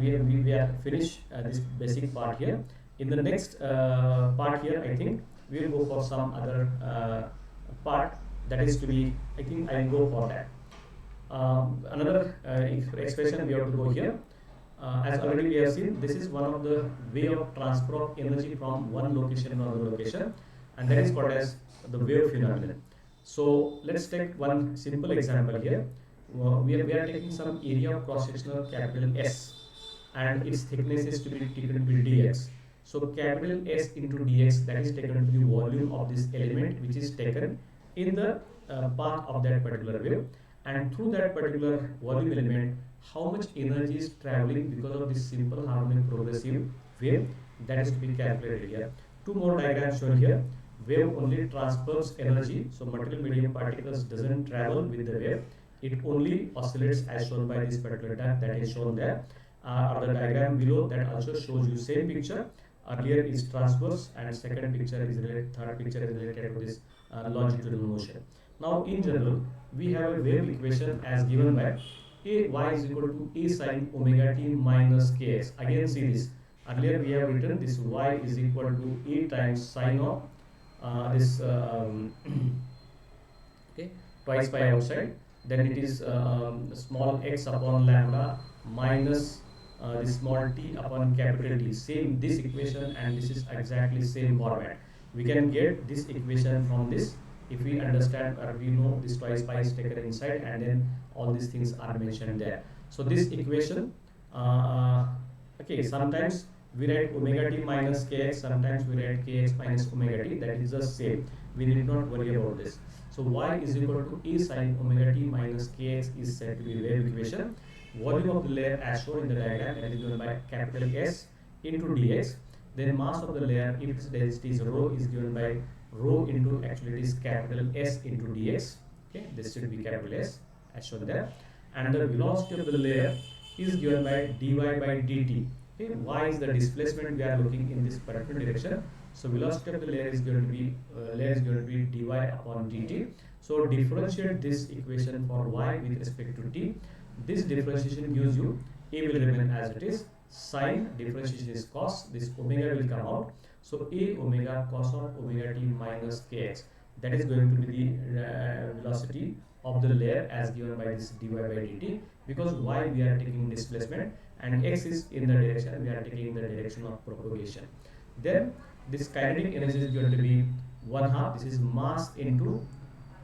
Speaker 1: finished this basic part here. In the next part here, I think we will go for some other part, that is to be, I think I will go for that. Another expression we have to go here. As already we have seen, this is one of the way of transfer of energy from one location to another location, and that is called as the wave phenomenon. So let's take one simple example here. We are taking some area of cross sectional capital S, and its thickness is to be taken to be dx. So capital S into dx, that is taken to be the volume of this element which is taken in the path of that particular wave, and through that particular volume element, how much energy is traveling because of this simple harmonic progressive wave, that is to be calculated here. Two more diagrams shown here. Wave only transfers energy, so material medium particles doesn't travel with the wave, it only oscillates as shown by this particular diagram that is shown there. Or the diagram below that also shows you same picture. Earlier is transverse, and second picture is related, third picture is related to this longitudinal motion. Now in general, we have a wave equation as given by a y is equal to a sin omega t minus kx. Again see this, earlier we have written this y is equal to a times sine of this okay, twice by outside, then it is small x upon lambda minus this small t upon capital T. Same this equation, and this is exactly same format. We can get this equation from this if we understand or we know this twice pi is taken inside, and then all these things are mentioned there. So this equation, okay, sometimes we write omega t minus kx, sometimes we write kx minus omega t, that is the same. We need not worry about this. So y is equal to a sin omega t minus kx is said to be wave equation. Volume of the layer as shown in the diagram, that is given by capital S into dx. Then mass of the layer, if its density is rho, is given by rho into, actually it is capital S into dx. Okay, this should be capital S as shown there. And the velocity of the layer is given by dy by dt. Okay, y is the displacement we are looking in this particular direction. So velocity of the layer is going to be dy upon dt. So differentiate this equation for y with respect to t. This differentiation gives you a will remain as it is, sine differentiation is cos, this omega will come out. So a omega cos of omega t minus kx, that is going to be the velocity of the layer as given by this dy by dt, because y we are taking displacement and x is in the direction, we are taking the direction of propagation. Then this kinetic energy is going to be 1/2, this is mass into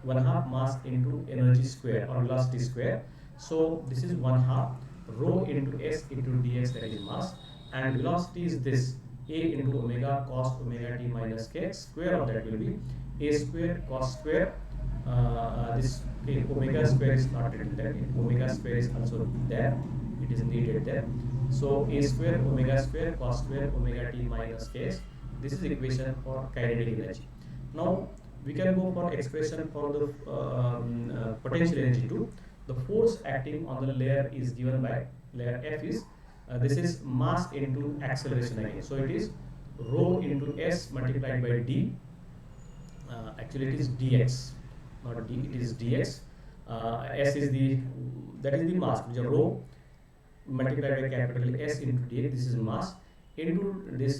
Speaker 1: 1/2 mass into energy square or velocity square. So this is 1/2 rho into s into dx, that is mass, and velocity is this a into omega cos omega t minus kx. Square of that will be a square cos square. This okay, omega square is not written there. Omega square is also there. It is needed there. So a square omega square cos square omega t minus kx. This is the equation for kinetic energy. Now we can go for expression for the potential energy too. The force acting on the layer is given by layer F is this is mass into acceleration again. So it is rho into s multiplied by d. Actually it is dx, not d, it is dx. S is the, that is the mass, which is rho multiplied by capital S into dx. This is mass into this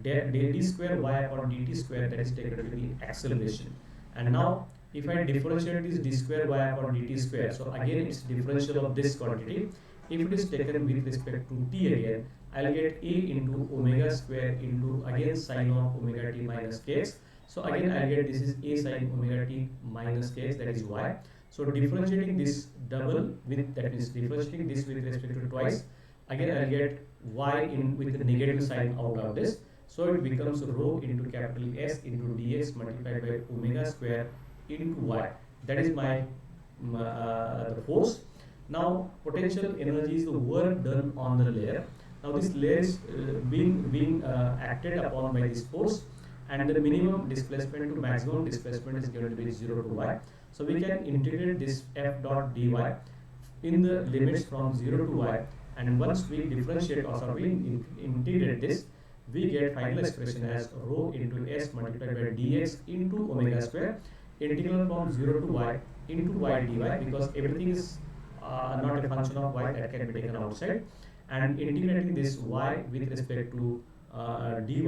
Speaker 1: d square y upon dt square, that is taken to be acceleration. And now if I differentiate this d square y upon dt square, so again it's differential of this quantity. If it is taken with respect to t again, I'll get A into omega square into again sine of omega t minus kx. So again I'll get this is A sine omega t minus kx, that is y. So differentiating this double with, that means differentiating this with respect to twice, again I'll get y in with the negative sign out of this. So it becomes rho into capital S into dx multiplied by omega square into y. That is my the force. Now potential energy is the work done on the layer. Now this layer is being acted upon by this force, and the minimum displacement to maximum displacement is going to be 0 to y. So we can integrate this f dot dy in the limits from 0 to y, and once we differentiate or we integrate this, we get final expression as rho into s multiplied by dx into omega square integral from 0 to y into y dy, because everything is not a function of y that can be taken outside, and integrating this y with respect to dy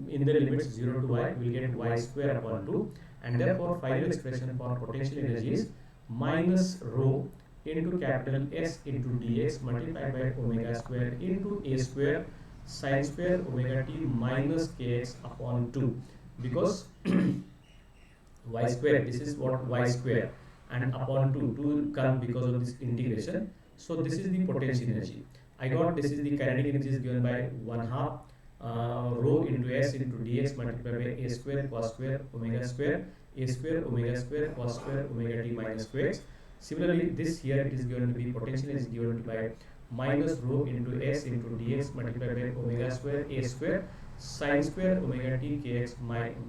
Speaker 1: in the limits 0 to y, we will get y square upon 2, and therefore final expression for potential energy is minus rho into capital S into dx multiplied by omega square into a square sine square omega t minus kx upon 2, because y square, this is what y square, and upon 2 come because of this integration. So this is the potential energy. I got this is the kinetic energy is given by 1/2 rho into s into dx multiplied by a square cos square omega square a square omega square cos square omega t minus kx. Similarly, this here it is given to be potential is given by minus rho into s into dx multiplied by omega square a square sine square omega t kx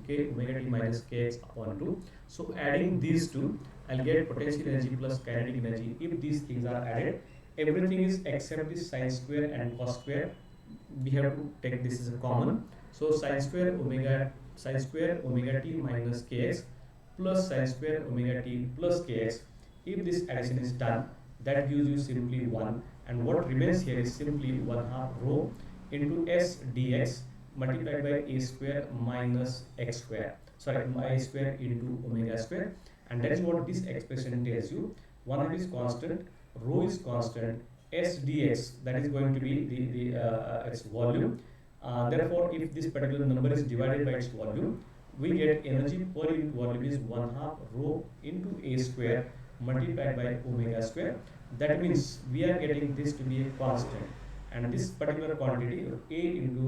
Speaker 1: k omega t minus kx upon 2. So adding these two, I'll get potential energy plus kinetic energy. If these things are added, everything is except this sine square and cos square, we have to take this as a common. So sine square omega t minus kx plus sine square omega t plus kx. If this addition is done, that gives you simply 1, and what remains here is simply 1/2 rho into s dx multiplied by a square minus x square, sorry, a square into omega square, and that is what this expression tells you. 1/2 is constant, rho is constant, s dx, that is going to be its volume. Therefore, if this particular number is divided by its volume, we get energy per unit volume is 1/2 rho into a square multiplied by omega square. That means we are getting this to be a constant, and this particular quantity a into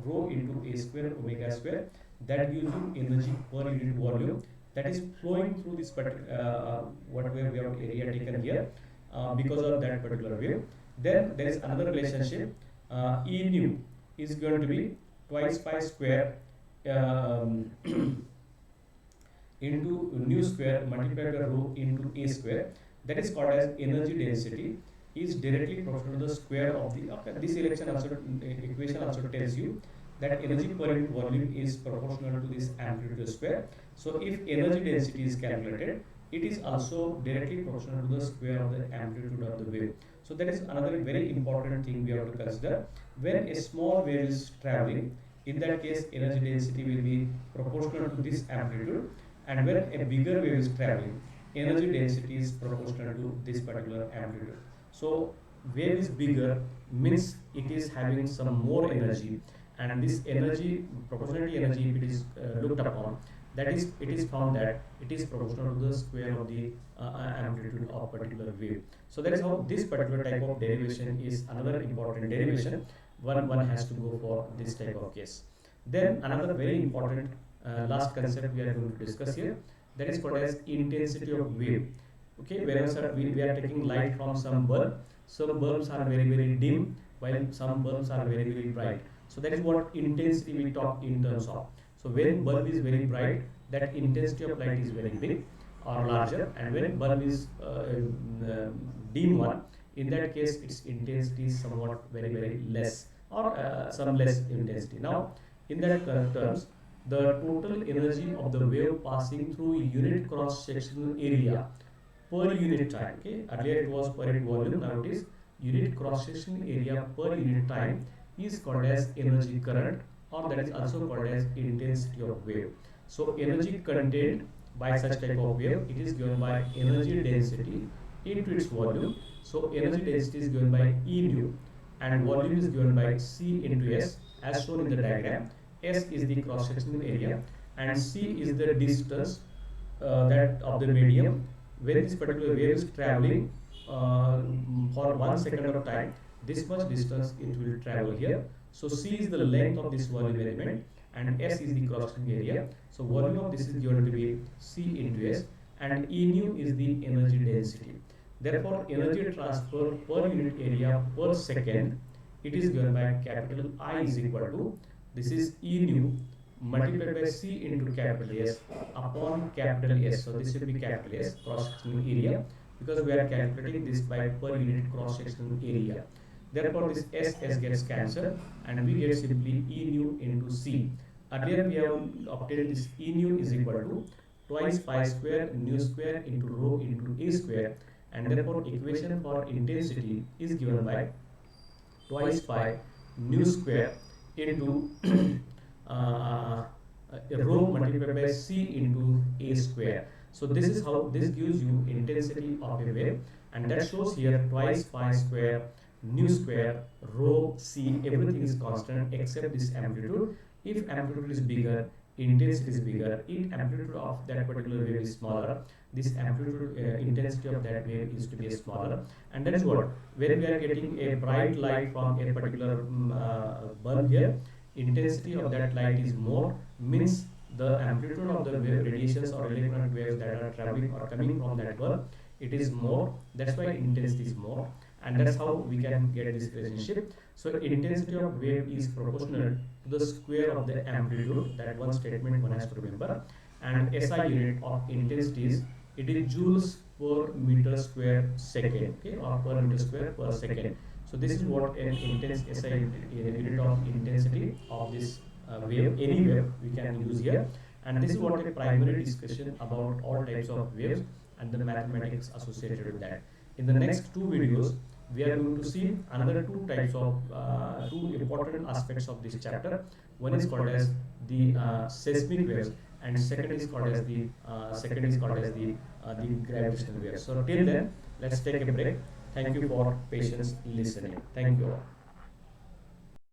Speaker 1: rho into a square omega square, that gives you energy per unit volume that is flowing through this particular whatever we have area taken here because of that particular wave. Then there is another relationship, E nu is going to be twice pi square into nu square multiplied by rho into a square, that is called as energy density, is directly proportional to the square of the this equation also tells you that energy per unit volume is proportional to this amplitude square. So if energy density is calculated, it is also directly proportional to the square of the amplitude of the wave. So that is another very important thing we have to consider. When a small wave is traveling, in that case energy density will be proportional to this amplitude, and when a bigger wave is traveling, energy density is proportional to this particular amplitude. So wave is bigger means it is having some more energy, and this energy, proportionality energy, if it is looked upon, that is, it is found that it is proportional to the square of the amplitude of particular wave. So that is how this particular type of derivation is another important derivation. One has to go for this type of case. Then another very important last concept we are going to discuss here, that is called as intensity of wave. Okay, wherever we are taking light from some bulb, some bulbs are very dim while some bulbs are very bright. So that is what intensity we talk in terms of. So when bulb is very bright, that intensity of light is very big or larger, and when bulb is dim one, in that case its intensity is somewhat very less, or some less intensity. Now in that terms, the total energy of the wave passing through unit cross sectional area per unit time, okay, earlier it was per unit volume, now it is unit cross sectional area per unit time, is called as energy current, or that is also called as intensity of wave. So energy contained by such type of wave, it is given by energy density into its volume. So energy density is given by E nu. and volume is given by C into S as shown in the diagram. S is the cross-sectional area and C is the distance that of the medium when this particular wave is traveling for 1 second of time. This much distance it will travel here. So C is the length of this volume element and S is the cross-sectional area. So volume of this is given to be C into S and E nu is the energy density. Therefore, energy transfer per unit area per second, it is given by capital I is equal to, this is E nu multiplied by C into capital S upon capital S. So this will be capital S, cross-sectional area, because we are calculating this by per unit cross-sectional area. Therefore, this S gets cancelled and we get simply E nu into C. Earlier we have obtained this E nu is equal to twice pi square nu square into rho into A square, and therefore equation for intensity is given by twice pi nu square into rho multiplied by C into A square. So this is how this gives you intensity of a wave, and that shows here twice pi square nu square rho C, everything is constant except this amplitude. If amplitude is bigger, intensity is bigger. If amplitude of that particular wave is smaller, this amplitude intensity of that wave is to be smaller. And that is what, when we are getting a bright light from a particular bulb here, intensity of that light is more, means the amplitude of the wave radiations or electromagnetic waves that are traveling or coming from that bulb, it is more. That's why intensity is more, and that's how we can get this relationship. So intensity of wave is proportional to the square of the amplitude. That one statement one has to remember. And SI unit of intensity is, it is joules per meter square second, okay, or per meter square per second. So this is what an intense SI unit of intensity of this wave, any wave we can use here. And this is what a primary discussion about all types of waves and the mathematics associated with that. In the next two videos, we are going to see another two types of two important aspects of this chapter. One is called as the seismic waves, and second is called as the gravitational waves. So till then, let's take a break. Thank you for patience listening. Thank you all.